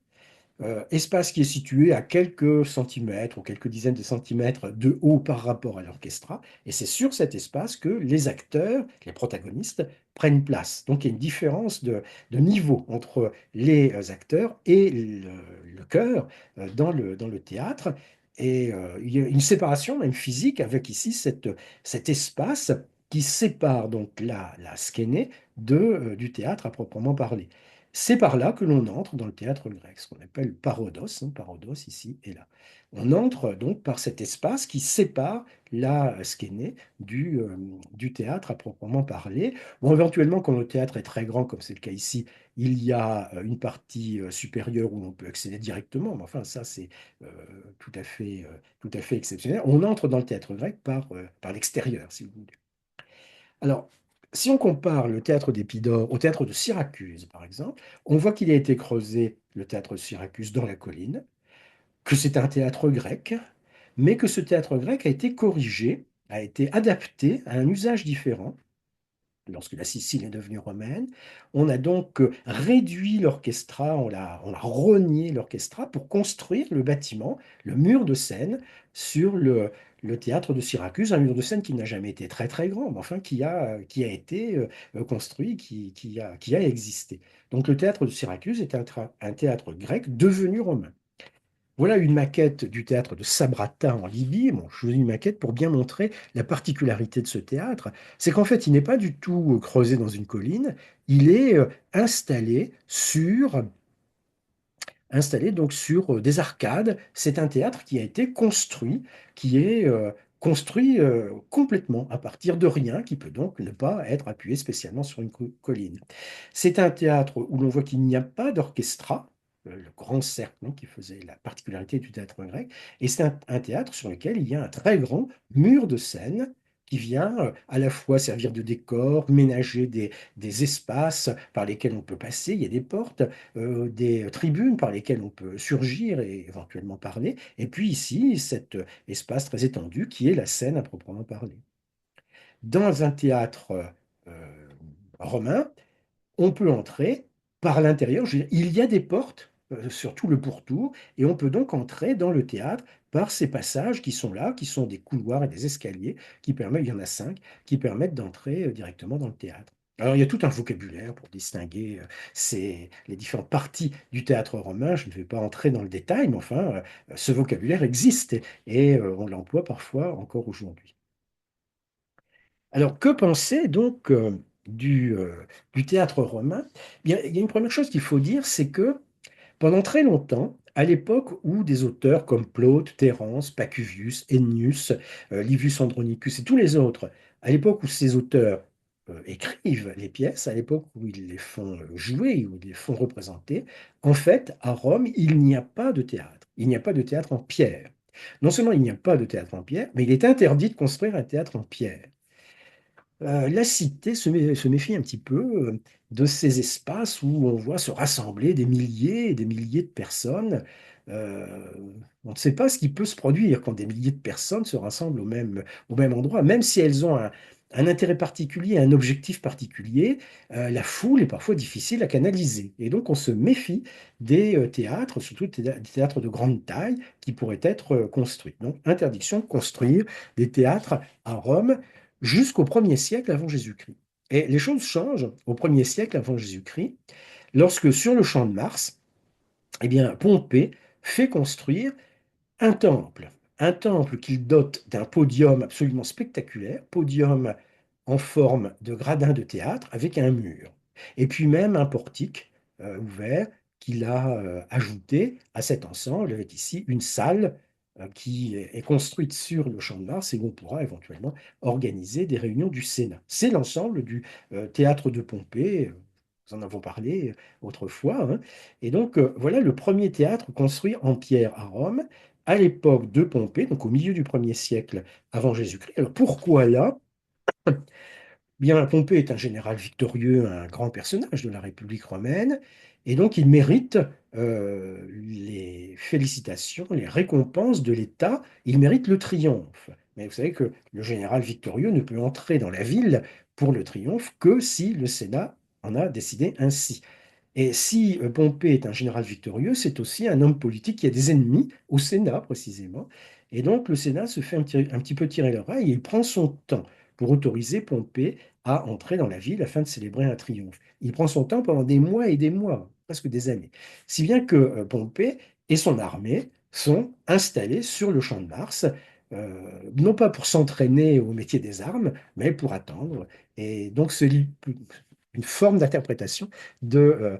espace qui est situé à quelques centimètres ou quelques dizaines de centimètres de haut par rapport à l'orchestra. Et c'est sur cet espace que les acteurs, les protagonistes, prennent place. Donc il y a une différence de niveau entre les acteurs et le chœur dans le théâtre. Et il y a une séparation même physique avec ici cet espace qui sépare donc la skéné du théâtre à proprement parler. C'est par là que l'on entre dans le théâtre grec, ce qu'on appelle parodos, parodos ici et là. On entre donc par cet espace qui sépare la skéné du théâtre à proprement parler. Bon, éventuellement, quand le théâtre est très grand, comme c'est le cas ici, il y a une partie supérieure où l'on peut accéder directement, mais enfin, ça, c'est euh, tout à fait exceptionnel. On entre dans le théâtre grec par l'extérieur, si vous voulez. Alors, si on compare le théâtre d'Épidore au théâtre de Syracuse, par exemple, on voit qu'il a été creusé, le théâtre de Syracuse, dans la colline, que c'est un théâtre grec, mais que ce théâtre grec a été corrigé, a été adapté à un usage différent lorsque la Sicile est devenue romaine. On a donc réduit l'orchestra, on a rogné l'orchestra pour construire le bâtiment, le mur de scène sur le théâtre de Syracuse, un mur de scène qui n'a jamais été très très grand, mais enfin qui a été construit, qui a existé. Donc le théâtre de Syracuse est un théâtre grec devenu romain. Voilà une maquette du théâtre de Sabrata en Libye. Bon, je vous dis une maquette pour bien montrer la particularité de ce théâtre. C'est qu'en fait, il n'est pas du tout creusé dans une colline. Il est installé donc sur des arcades. C'est un théâtre qui a été construit, qui est construit complètement à partir de rien, qui peut donc ne pas être appuyé spécialement sur une colline. C'est un théâtre où l'on voit qu'il n'y a pas d'orchestra, le grand cercle, hein, qui faisait la particularité du théâtre grec, et c'est un théâtre sur lequel il y a un très grand mur de scène qui vient à la fois servir de décor, ménager des espaces par lesquels on peut passer, il y a des portes, des tribunes par lesquelles on peut surgir et éventuellement parler, et puis ici, cet espace très étendu qui est la scène à proprement parler. Dans un théâtre romain, on peut entrer par l'intérieur. Il y a des portes sur tout le pourtour et on peut donc entrer dans le théâtre par ces passages qui sont là, qui sont des couloirs et des escaliers qui permettent, il y en a 5, qui permettent d'entrer directement dans le théâtre. Alors il y a tout un vocabulaire pour distinguer les différentes parties du théâtre romain. Je ne vais pas entrer dans le détail, mais enfin, ce vocabulaire existe et on l'emploie parfois encore aujourd'hui. Alors, que penser donc du théâtre romain? Bien, il y a une première chose qu'il faut dire, c'est que pendant très longtemps, à l'époque où des auteurs comme Plaute, Terence, Pacuvius, Ennius, Livius Andronicus et tous les autres, à l'époque où ces auteurs écrivent les pièces, à l'époque où ils les font jouer, où ils les font représenter, en fait, à Rome, il n'y a pas de théâtre. Il n'y a pas de théâtre en pierre. Non seulement il n'y a pas de théâtre en pierre, mais il est interdit de construire un théâtre en pierre. La cité se méfie un petit peu de ces espaces où on voit se rassembler des milliers et des milliers de personnes. Euh, on ne sait pas ce qui peut se produire quand des milliers de personnes se rassemblent au même endroit, même si elles ont un intérêt particulier, un objectif particulier. La foule est parfois difficile à canaliser. Et donc on se méfie des théâtres, surtout des théâtres de grande taille, qui pourraient être construits. Donc interdiction de construire des théâtres à Rome jusqu'au 1er siècle avant Jésus-Christ. Et les choses changent au 1er siècle avant Jésus-Christ, lorsque sur le champ de Mars, eh bien, Pompée fait construire un temple qu'il dote d'un podium absolument spectaculaire, podium en forme de gradin de théâtre avec un mur, et puis même un portique ouvert qu'il a ajouté à cet ensemble, avec ici une salle qui est construite sur le champ de Mars et où on pourra éventuellement organiser des réunions du Sénat. C'est l'ensemble du théâtre de Pompée. Nous en avons parlé autrefois, hein. Et donc, voilà le premier théâtre construit en pierre à Rome à l'époque de Pompée, donc au milieu du 1er siècle avant Jésus-Christ. Alors pourquoi là? Bien, Pompée est un général victorieux, un grand personnage de la République romaine, et donc il mérite les félicitations, les récompenses de l'État, il mérite le triomphe. Mais vous savez que le général victorieux ne peut entrer dans la ville pour le triomphe que si le Sénat en a décidé ainsi. Et si Pompée est un général victorieux, c'est aussi un homme politique qui a des ennemis, au Sénat précisément. Et donc le Sénat se fait un petit peu tirer l'oreille et il prend son temps pour autoriser Pompée à entrer dans la ville afin de célébrer un triomphe. Il prend son temps pendant des mois et des mois, presque des années. Si bien que Pompée et son armée sont installés sur le champ de Mars, non pas pour s'entraîner au métier des armes, mais pour attendre. Et donc une forme d'interprétation de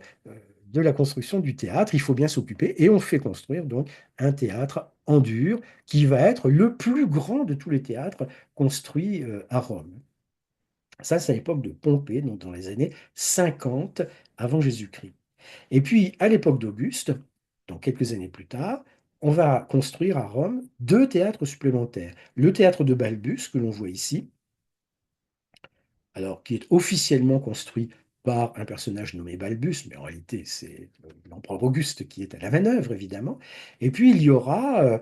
la construction du théâtre. Il faut bien s'occuper et on fait construire donc un théâtre en dur qui va être le plus grand de tous les théâtres construits à Rome. Ça, c'est à l'époque de Pompée, donc dans les années 50 avant Jésus-Christ. Et puis, à l'époque d'Auguste, donc quelques années plus tard, on va construire à Rome deux théâtres supplémentaires. Le théâtre de Balbus, que l'on voit ici, alors qui est officiellement construit par un personnage nommé Balbus, mais en réalité c'est l'empereur Auguste qui est à la manœuvre, évidemment. Et puis il y aura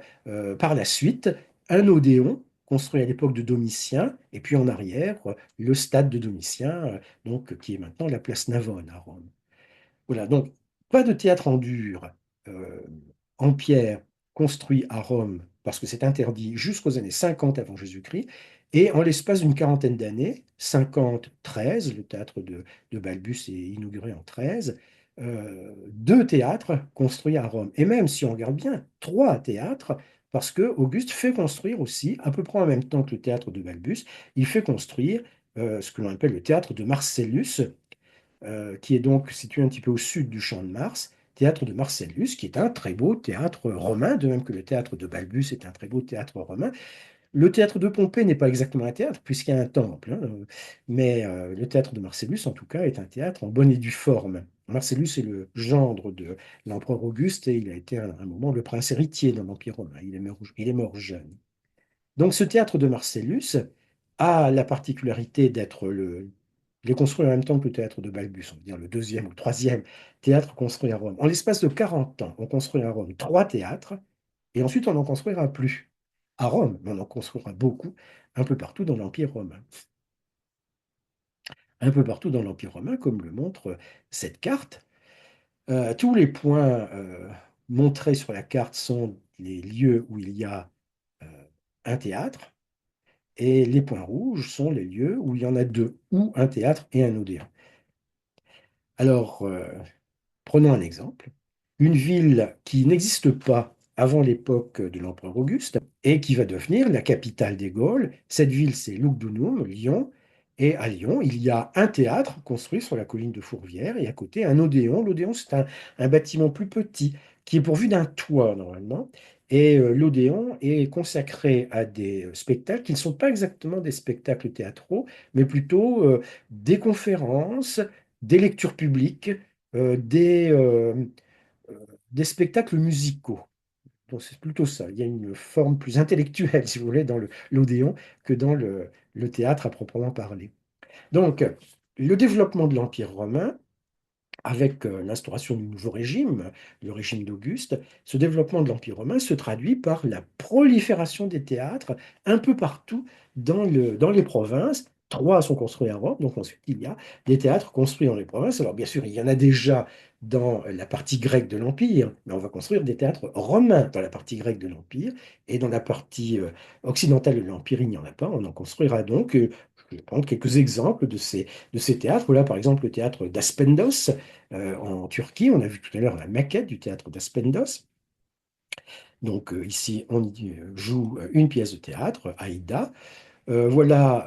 par la suite un Odéon construit à l'époque de Domitien, et puis en arrière, le stade de Domitien, donc, qui est maintenant la place Navone à Rome. Voilà, donc pas de théâtre en dur, euh, en pierre, construit à Rome, parce que c'est interdit jusqu'aux années 50 avant Jésus-Christ, et en l'espace d'une quarantaine d'années, 50-13, le théâtre de Balbus est inauguré en 13, deux théâtres construits à Rome. Et même si on regarde bien, trois théâtres, parce que Auguste fait construire aussi, à peu près en même temps que le théâtre de Balbus, il fait construire ce que l'on appelle le théâtre de Marcellus, qui est donc situé un petit peu au sud du Champ de Mars, théâtre de Marcellus, qui est un très beau théâtre romain, de même que le théâtre de Balbus est un très beau théâtre romain. Le théâtre de Pompée n'est pas exactement un théâtre, puisqu'il y a un temple, hein, mais le théâtre de Marcellus, en tout cas, est un théâtre en bonne et due forme. Marcellus est le gendre de l'empereur Auguste et il a été à un moment le prince héritier dans l'Empire romain. Il est mort jeune. Donc ce théâtre de Marcellus a la particularité d'être il est construit en même temps que le théâtre de Balbus, on va dire le deuxième ou le troisième théâtre construit à Rome. En l'espace de 40 ans, on construit à Rome trois théâtres, et ensuite on n'en construira plus à Rome, mais on en construira beaucoup un peu partout dans l'Empire romain. Un peu partout dans l'Empire romain, comme le montre cette carte. Tous les points montrés sur la carte sont les lieux où il y a euh, un théâtre. Et les points rouges sont les lieux où il y en a deux, ou un théâtre et un odéon. Alors, prenons un exemple. Une ville qui n'existe pas avant l'époque de l'empereur Auguste et qui va devenir la capitale des Gaules. Cette ville, c'est Lugdunum, Lyon. Et à Lyon, il y a un théâtre construit sur la colline de Fourvière et à côté un odéon. L'odéon, c'est un bâtiment plus petit qui est pourvu d'un toit normalement. Et l'odéon est consacré à des spectacles qui ne sont pas exactement des spectacles théâtraux, mais plutôt des conférences, des lectures publiques, euh, des, euh, euh, des spectacles musicaux. Donc c'est plutôt ça. Il y a une forme plus intellectuelle, si vous voulez, dans l'Odéon que dans le théâtre à proprement parler. Donc, le développement de l'Empire romain avec l'instauration du nouveau régime, le régime d'Auguste, ce développement de l'Empire romain se traduit par la prolifération des théâtres un peu partout dans les provinces. Trois sont construits à Rome, donc ensuite il y a des théâtres construits dans les provinces. Alors bien sûr, il y en a déjà dans la partie grecque de l'Empire, mais on va construire des théâtres romains dans la partie grecque de l'Empire, et dans la partie occidentale de l'Empire, il n'y en a pas. On en construira donc, je vais prendre quelques exemples de ces théâtres. Voilà par exemple le théâtre d'Aspendos, en Turquie. On a vu tout à l'heure la maquette du théâtre d'Aspendos. Donc ici, on y joue une pièce de théâtre, Aïda. Voilà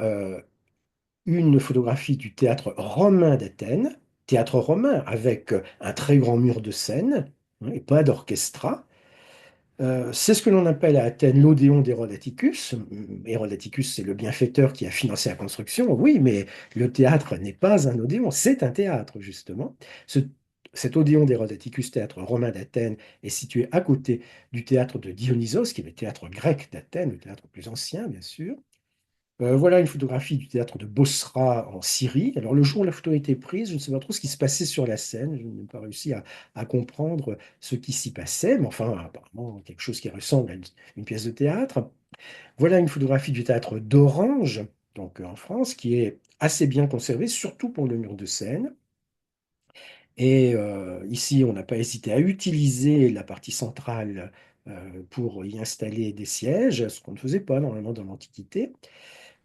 une photographie du théâtre romain d'Athènes, théâtre romain avec un très grand mur de scène, hein, et pas d'orchestra. C'est ce que l'on appelle à Athènes l'Odéon d'Hérodaticus. Hérodaticus, c'est le bienfaiteur qui a financé la construction. Oui, mais le théâtre n'est pas un odéon, c'est un théâtre, justement. Ce- Cet Odéon d'Hérodaticus, théâtre romain d'Athènes, est situé à côté du théâtre de Dionysos, qui est le théâtre grec d'Athènes, le théâtre plus ancien, bien sûr. Voilà une photographie du théâtre de Bosra en Syrie. Alors, le jour où la photo a été prise, je ne sais pas trop ce qui se passait sur la scène. Je n'ai pas réussi à comprendre ce qui s'y passait, mais enfin, apparemment, quelque chose qui ressemble à une pièce de théâtre. Voilà une photographie du théâtre d'Orange, donc en France, qui est assez bien conservée, surtout pour le mur de scène. Et ici, on n'a pas hésité à utiliser la partie centrale pour y installer des sièges, ce qu'on ne faisait pas normalement dans l'Antiquité.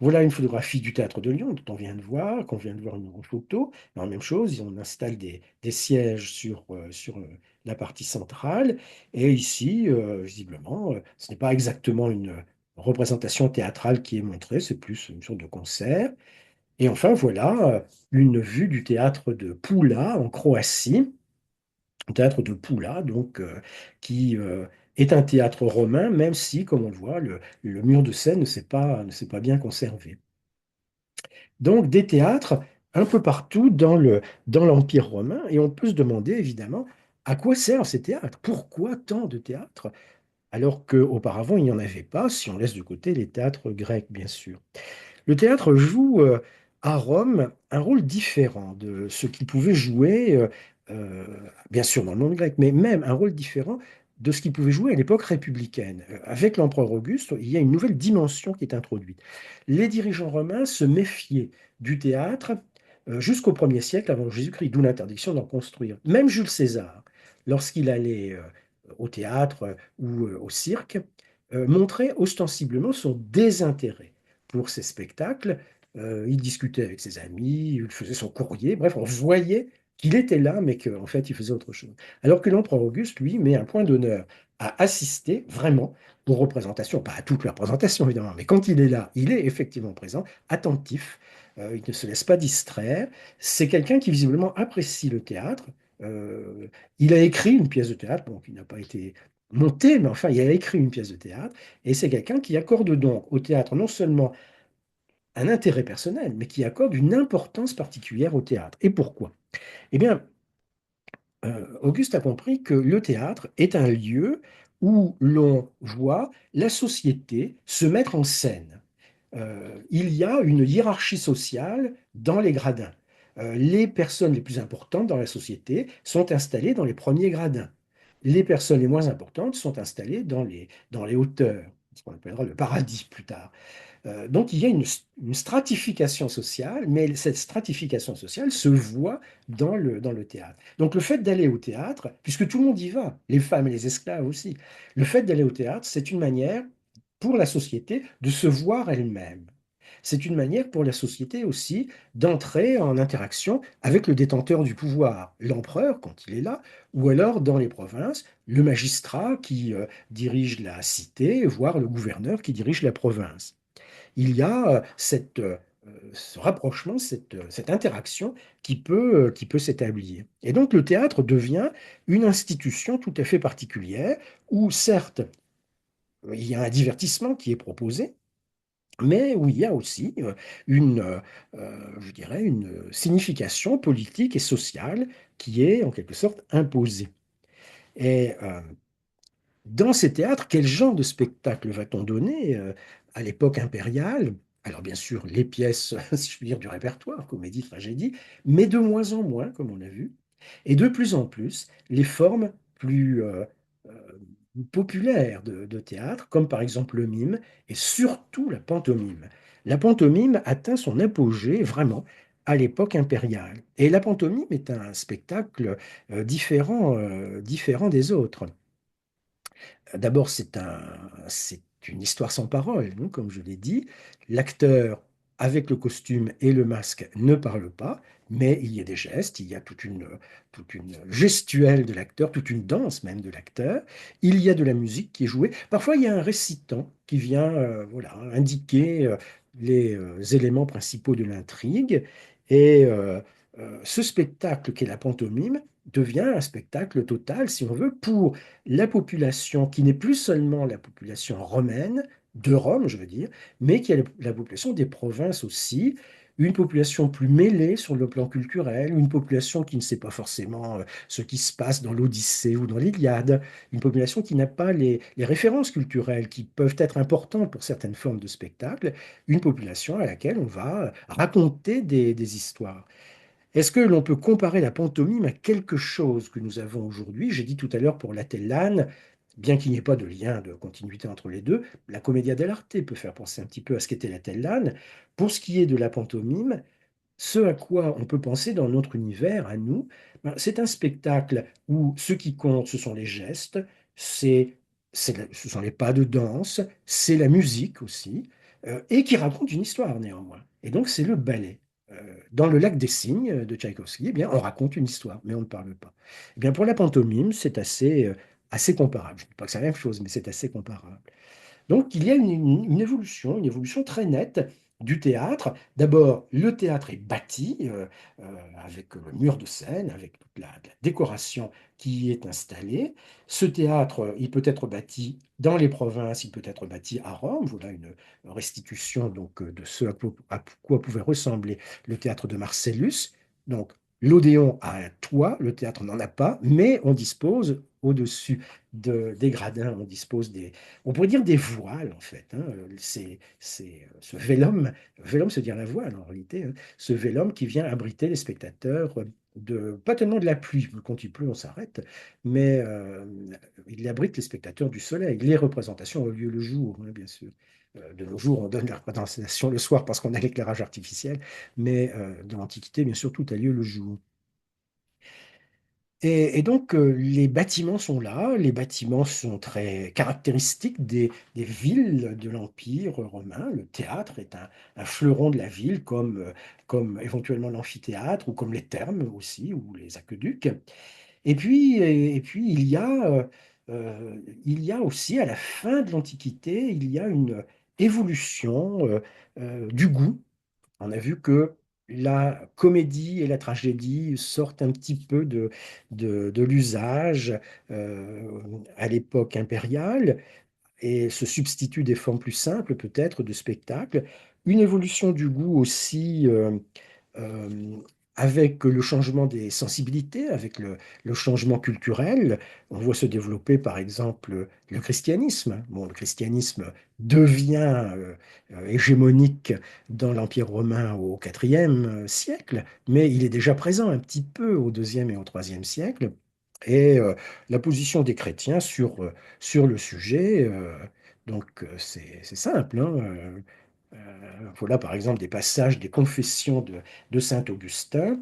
Voilà une photographie du théâtre de Lyon dont on vient de voir, qu'on vient de voir en photo. La même chose, on installe des sièges sur la partie centrale. Et ici, visiblement, ce n'est pas exactement une représentation théâtrale qui est montrée, c'est plus une sorte de concert. Et enfin, voilà une vue du théâtre de Pula en Croatie, le théâtre de Pula, donc, qui est un théâtre romain, même si, comme on le voit, le mur de scène ne s'est pas bien conservé. Donc des théâtres un peu partout dans l'Empire romain, et on peut se demander évidemment à quoi servent ces théâtres? Pourquoi tant de théâtres alors qu'auparavant il n'y en avait pas, si on laisse de côté les théâtres grecs, bien sûr. Le théâtre joue à Rome un rôle différent de ce qu'il pouvait jouer, euh, bien sûr dans le monde grec, mais même un rôle différent de ce qu'il pouvait jouer à l'époque républicaine. Avec l'empereur Auguste, il y a une nouvelle dimension qui est introduite. Les dirigeants romains se méfiaient du théâtre jusqu'au 1er siècle avant Jésus-Christ, d'où l'interdiction d'en construire. Même Jules César, lorsqu'il allait au théâtre ou au cirque, montrait ostensiblement son désintérêt pour ces spectacles. Il discutait avec ses amis, il faisait son courrier, bref, on voyait qu'il était là, mais qu'en fait, il faisait autre chose. Alors que l'empereur Auguste, lui, met un point d'honneur à assister vraiment aux représentations, pas à toutes les représentations évidemment, mais quand il est là, il est effectivement présent, attentif, il ne se laisse pas distraire. C'est quelqu'un qui visiblement apprécie le théâtre. Euh, il a écrit une pièce de théâtre, bon, qui n'a pas été montée, mais enfin, il a écrit une pièce de théâtre, et c'est quelqu'un qui accorde donc au théâtre non seulement un intérêt personnel, mais qui accorde une importance particulière au théâtre. Et pourquoi? Eh bien, Auguste a compris que le théâtre est un lieu où l'on voit la société se mettre en scène. Il y a une hiérarchie sociale dans les gradins. Les personnes les plus importantes dans la société sont installées dans les premiers gradins. Les personnes les moins importantes sont installées dans les hauteurs, ce qu'on appellera le paradis plus tard. Donc il y a une stratification sociale, mais cette stratification sociale se voit dans le théâtre. Donc le fait d'aller au théâtre, puisque tout le monde y va, les femmes et les esclaves aussi, le fait d'aller au théâtre, c'est une manière pour la société de se voir elle-même. C'est une manière pour la société aussi d'entrer en interaction avec le détenteur du pouvoir, l'empereur quand il est là, ou alors dans les provinces, le magistrat qui dirige la cité, voire le gouverneur qui dirige la province. Il y a ce rapprochement, cette interaction qui peut s'établir. Et donc le théâtre devient une institution tout à fait particulière où certes, il y a un divertissement qui est proposé, mais où il y a aussi je dirais, une signification politique et sociale qui est en quelque sorte imposée. Et dans ces théâtres, quel genre de spectacle va-t-on donner à l'époque impériale? Alors bien sûr, les pièces, si je puis dire, du répertoire, comédie, tragédie, mais de moins en moins, comme on a vu, et de plus en plus, les formes plus euh, populaires de théâtre, comme par exemple le mime, et surtout la pantomime. La pantomime atteint son apogée vraiment à l'époque impériale. Et la pantomime est un spectacle différent des autres. D'abord, c'est une histoire sans parole, hein, comme je l'ai dit. L'acteur, avec le costume et le masque, ne parle pas, mais il y a des gestes, il y a toute une gestuelle de l'acteur, toute une danse même de l'acteur. Il y a de la musique qui est jouée. Parfois, il y a un récitant qui vient voilà, indiquer les éléments principaux de l'intrigue. Et ce spectacle qu'est la pantomime devient un spectacle total, si on veut, pour la population qui n'est plus seulement la population romaine, de Rome, je veux dire, mais qui est la population des provinces aussi, une population plus mêlée sur le plan culturel, une population qui ne sait pas forcément ce qui se passe dans l'Odyssée ou dans l'Iliade, une population qui n'a pas les références culturelles qui peuvent être importantes pour certaines formes de spectacle, une population à laquelle on va raconter des histoires. Est-ce que l'on peut comparer la pantomime à quelque chose que nous avons aujourd'hui? J'ai dit tout à l'heure pour l'Atellane, bien qu'il n'y ait pas de lien de continuité entre les deux, la commedia dell'arte peut faire penser un petit peu à ce qu'était l'Atellane. Pour ce qui est de la pantomime, ce à quoi on peut penser dans notre univers, à nous, ben, c'est un spectacle où ce qui compte, ce sont les gestes, ce sont les pas de danse, c'est la musique aussi, et qui raconte une histoire néanmoins. Et donc c'est le ballet. Dans le Lac des Cygnes de Tchaïkovski, eh bien, on raconte une histoire, mais on ne parle pas. Eh bien, pour la pantomime, c'est assez comparable. Je ne dis pas que c'est la même chose, mais c'est assez comparable. Donc, il y a une évolution très nette du théâtre. D'abord, le théâtre est bâti avec le mur de scène, avec toute la décoration qui y est installée. Ce théâtre, il peut être bâti dans les provinces, il peut être bâti à Rome. Voilà une restitution donc de ce à quoi pouvait ressembler le théâtre de Marcellus. Donc, l'Odéon a un toit, le théâtre n'en a pas, mais on dispose au-dessus des gradins, on dispose on pourrait dire des voiles, en fait. Hein. Ce vélum, vélum, c'est dire la voile, en réalité, hein. Ce vélum qui vient abriter les spectateurs pas tellement de la pluie, quand il pleut, on s'arrête, mais il abrite les spectateurs du soleil. Les représentations ont lieu le jour, hein, bien sûr. De nos jours, on donne la représentation le soir parce qu'on a l'éclairage artificiel, mais dans l'Antiquité, bien sûr, tout a lieu le jour. Et donc, les bâtiments sont là, les bâtiments sont très caractéristiques des villes de l'Empire romain. Le théâtre est un fleuron de la ville, comme éventuellement l'amphithéâtre, ou comme les thermes aussi, ou les aqueducs. Et puis il y a aussi, à la fin de l'Antiquité, il y a une évolution du goût. On a vu que la comédie et la tragédie sortent un petit peu de l'usage euh, à l'époque impériale et se substituent des formes plus simples peut-être de spectacle. Une évolution du goût aussi euh, avec le changement des sensibilités, avec le changement culturel. On voit se développer par exemple le christianisme. Bon, le christianisme devient hégémonique dans l'Empire romain au IVe siècle, mais il est déjà présent un petit peu au IIe et au IIIe siècle. Et la position des chrétiens sur le sujet, c'est simple, hein. Voilà par exemple des passages des confessions de Saint Augustin.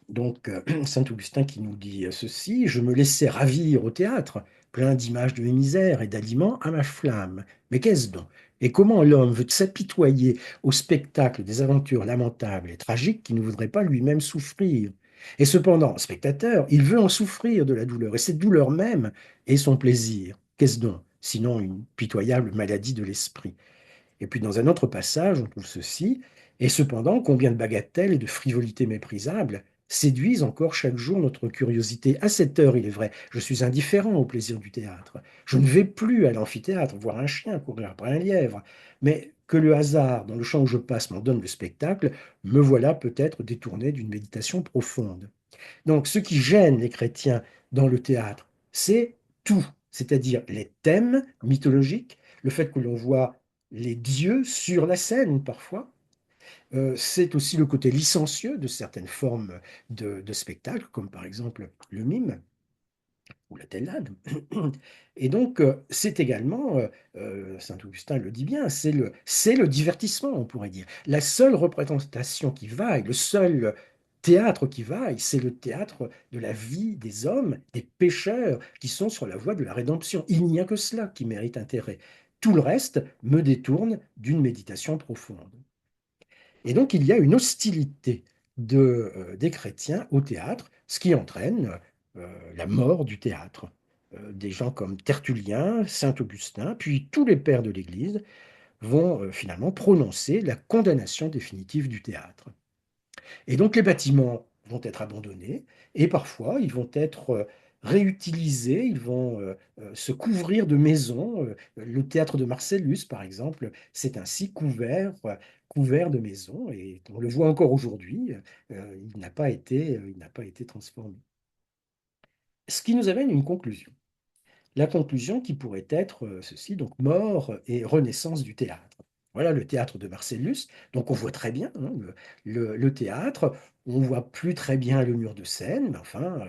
Donc, Saint Augustin qui nous dit ceci: Je me laissais ravir au théâtre, plein d'images de mes misères et d'aliments à ma flamme. Mais qu'est-ce donc? Et comment l'homme veut s'apitoyer au spectacle des aventures lamentables et tragiques qui ne voudrait pas lui-même souffrir? Et cependant, spectateur, il veut en souffrir de la douleur, et cette douleur même est son plaisir. Qu'est-ce donc? Sinon une pitoyable maladie de l'esprit. Et puis dans un autre passage, on trouve ceci: Et cependant, combien de bagatelles et de frivolités méprisables séduisent encore chaque jour notre curiosité. À cette heure, il est vrai, je suis indifférent au plaisir du théâtre. Je ne vais plus à l'amphithéâtre voir un chien courir après un lièvre. Mais que le hasard, dans le champ où je passe, m'en donne le spectacle, me voilà peut-être détourné d'une méditation profonde. Donc, ce qui gêne les chrétiens dans le théâtre, c'est tout, c'est-à-dire les thèmes mythologiques, le fait que l'on voit les dieux sur la scène parfois. C'est aussi le côté licencieux de certaines formes de spectacle, comme par exemple le mime ou la tellade. Et donc, c'est également, Saint-Augustin le dit bien, c'est le divertissement, on pourrait dire. La seule représentation qui vaille, le seul théâtre qui vaille, c'est le théâtre de la vie des hommes, des pécheurs qui sont sur la voie de la rédemption. Il n'y a que cela qui mérite intérêt. Tout le reste me détourne d'une méditation profonde. Et donc, il y a une hostilité des chrétiens au théâtre, ce qui entraîne la mort du théâtre. Des gens comme Tertullien, Saint Augustin, puis tous les pères de l'Église vont finalement prononcer la condamnation définitive du théâtre. Et donc les bâtiments vont être abandonnés et parfois ils vont être réutilisés, ils vont se couvrir de maisons. Le théâtre de Marcellus, par exemple, c'est ainsi couvert de maisons et on le voit encore aujourd'hui, il n'a pas été transformé. Ce qui nous amène à une conclusion. La conclusion qui pourrait être ceci, donc mort et renaissance du théâtre. Voilà le théâtre de Marcellus. Donc on voit très bien hein, le théâtre, on voit plus très bien le mur de scène, mais enfin,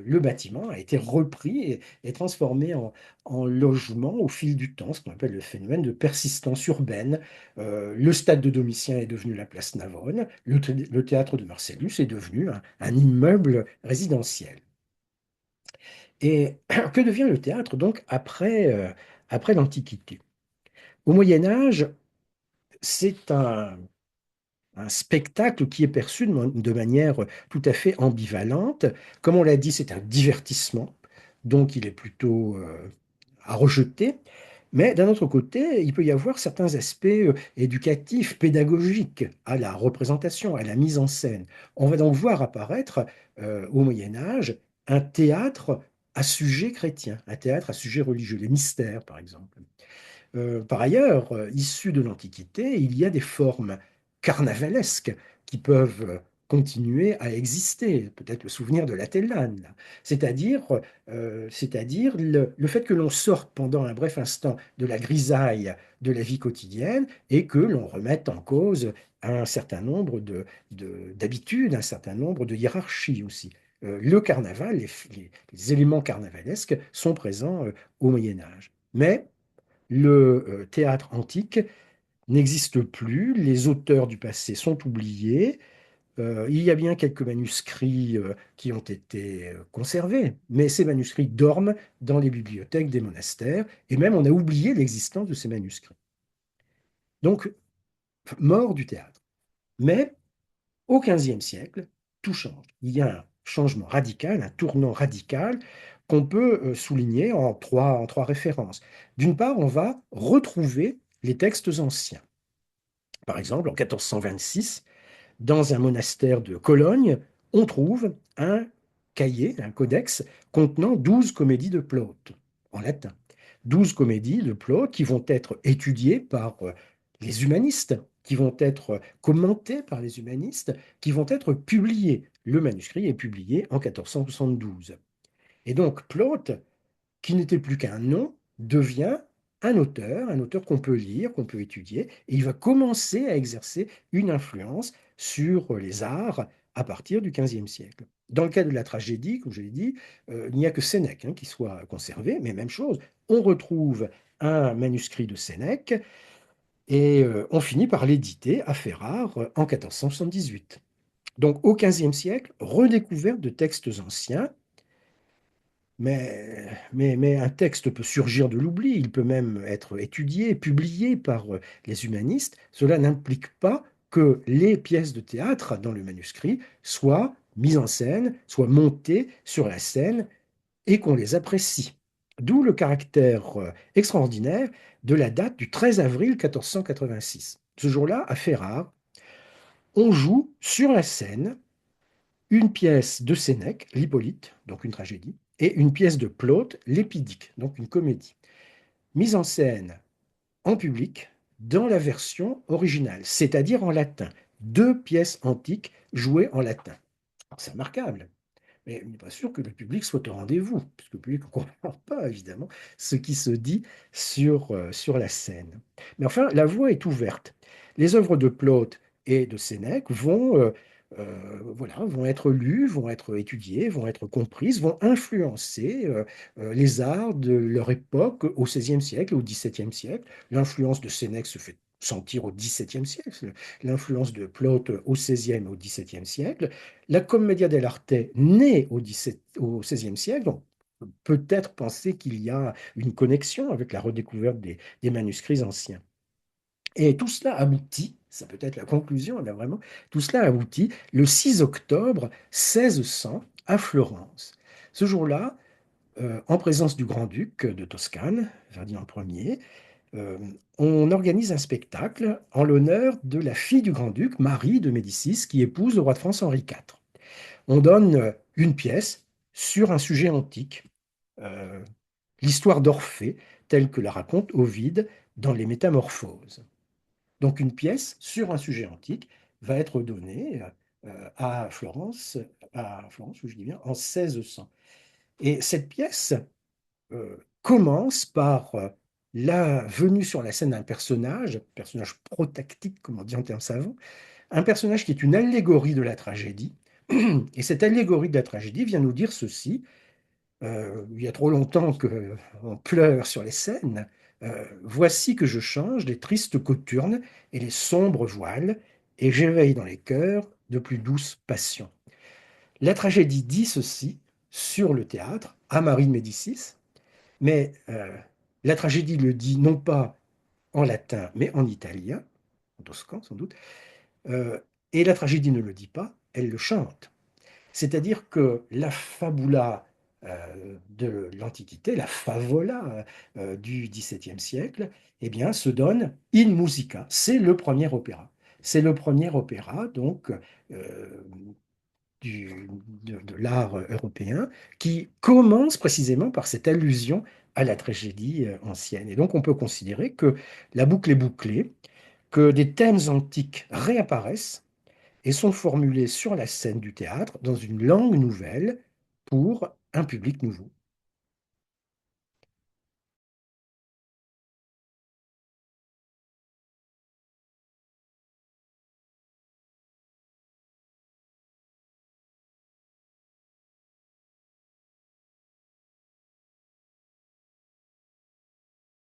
le bâtiment a été repris et transformé en logement au fil du temps, ce qu'on appelle le phénomène de persistance urbaine. Le stade de Domitien est devenu la place Navone, le théâtre de Marcellus est devenu un immeuble résidentiel. Et que devient le théâtre donc après l'Antiquité? Au Moyen Âge, c'est un spectacle qui est perçu de manière tout à fait ambivalente. Comme on l'a dit, c'est un divertissement, donc il est plutôt à rejeter. Mais d'un autre côté, il peut y avoir certains aspects éducatifs, pédagogiques à la représentation, à la mise en scène. On va donc voir apparaître au Moyen Âge un théâtre à sujet chrétien, un théâtre à sujet religieux, les mystères par exemple. Par ailleurs, issus de l'Antiquité, il y a des formes carnavalesques qui peuvent continuer à exister, peut-être le souvenir de l'Atellane, là. C'est-à-dire c'est-à-dire le fait que l'on sorte pendant un bref instant de la grisaille de la vie quotidienne et que l'on remette en cause un certain nombre d'habitudes, un certain nombre de hiérarchies aussi. Le carnaval, les éléments carnavalesques sont présents au Moyen Âge. Mais le théâtre antique n'existe plus, les auteurs du passé sont oubliés. Il y a bien quelques manuscrits qui ont été conservés, mais ces manuscrits dorment dans les bibliothèques des monastères, et même on a oublié l'existence de ces manuscrits. Donc, mort du théâtre. Mais au XVe siècle, tout change. Il y a un changement radical, un tournant radical qu'on peut souligner en trois références. D'une part, on va retrouver les textes anciens. Par exemple, en 1426, dans un monastère de Cologne, on trouve un cahier, un codex, contenant 12 comédies de Plaute, en latin. 12 comédies de Plaute qui vont être étudiées par les humanistes, qui vont être commentées par les humanistes, qui vont être publiées. Le manuscrit est publié en 1472. Et donc Plaute, qui n'était plus qu'un nom, devient un auteur qu'on peut lire, qu'on peut étudier, et il va commencer à exercer une influence sur les arts à partir du XVe siècle. Dans le cas de la tragédie, comme je l'ai dit, il n'y a que Sénèque qui soit conservé, mais même chose, on retrouve un manuscrit de Sénèque et on finit par l'éditer à Ferrare en 1478. Donc au XVe siècle, redécouverte de textes anciens, mais un texte peut surgir de l'oubli, il peut même être étudié, publié par les humanistes. Cela n'implique pas que les pièces de théâtre dans le manuscrit soient mises en scène, soient montées sur la scène et qu'on les apprécie. D'où le caractère extraordinaire de la date du 13 avril 1486. Ce jour-là, à Ferrare, on joue sur la scène une pièce de Sénèque, l'Hippolyte, donc une tragédie, et une pièce de Plaute, l'Épidique, donc une comédie, mise en scène en public dans la version originale, c'est-à-dire en latin. Deux pièces antiques jouées en latin. C'est remarquable. Mais on n'est pas sûr que le public soit au rendez-vous, puisque le public ne comprend pas, évidemment, ce qui se dit sur la scène. Mais enfin, la voie est ouverte. Les œuvres de Plaute et de Sénèque voilà, vont être lues, vont être étudiées, vont être comprises, vont influencer les arts de leur époque au XVIe siècle, au XVIIe siècle. L'influence de Sénèque se fait sentir au XVIIe siècle, l'influence de Plaute au XVIe et au XVIIe siècle. La commedia dell'arte naît au XVIe siècle, donc peut-être penser qu'il y a une connexion avec la redécouverte des manuscrits anciens. Et tout cela aboutit, ça peut être la conclusion, là vraiment, tout cela aboutit le 6 octobre 1600 à Florence. Ce jour-là, en présence du grand-duc de Toscane, Ferdinand Ier, euh, on organise un spectacle en l'honneur de la fille du grand-duc, Marie de Médicis, qui épouse le roi de France Henri IV. On donne une pièce sur un sujet antique, euh, l'histoire d'Orphée, telle que la raconte Ovide dans les Métamorphoses. Donc une pièce sur un sujet antique va être donnée à Florence, je dis bien, en 1600. Et cette pièce commence par la venue sur la scène d'un personnage protactique, comme on dit en termes savants, un personnage qui est une allégorie de la tragédie. Et cette allégorie de la tragédie vient nous dire ceci. Il y a trop longtemps qu'on pleure sur les scènes. Voici que je change les tristes cothurnes et les sombres voiles, et j'éveille dans les cœurs de plus douces passions. La tragédie dit ceci sur le théâtre, à Marie de Médicis, mais la tragédie le dit non pas en latin, mais en italien, en toscan sans doute, euh, et la tragédie ne le dit pas, elle le chante. C'est-à-dire que la fabula de l'Antiquité, la favola du XVIIe siècle, eh bien, se donne in musica. C'est le premier opéra. C'est le premier opéra, donc, de l'art européen, qui commence précisément par cette allusion à la tragédie ancienne. Et donc, on peut considérer que la boucle est bouclée, que des thèmes antiques réapparaissent, et sont formulées sur la scène du théâtre dans une langue nouvelle pour un public nouveau.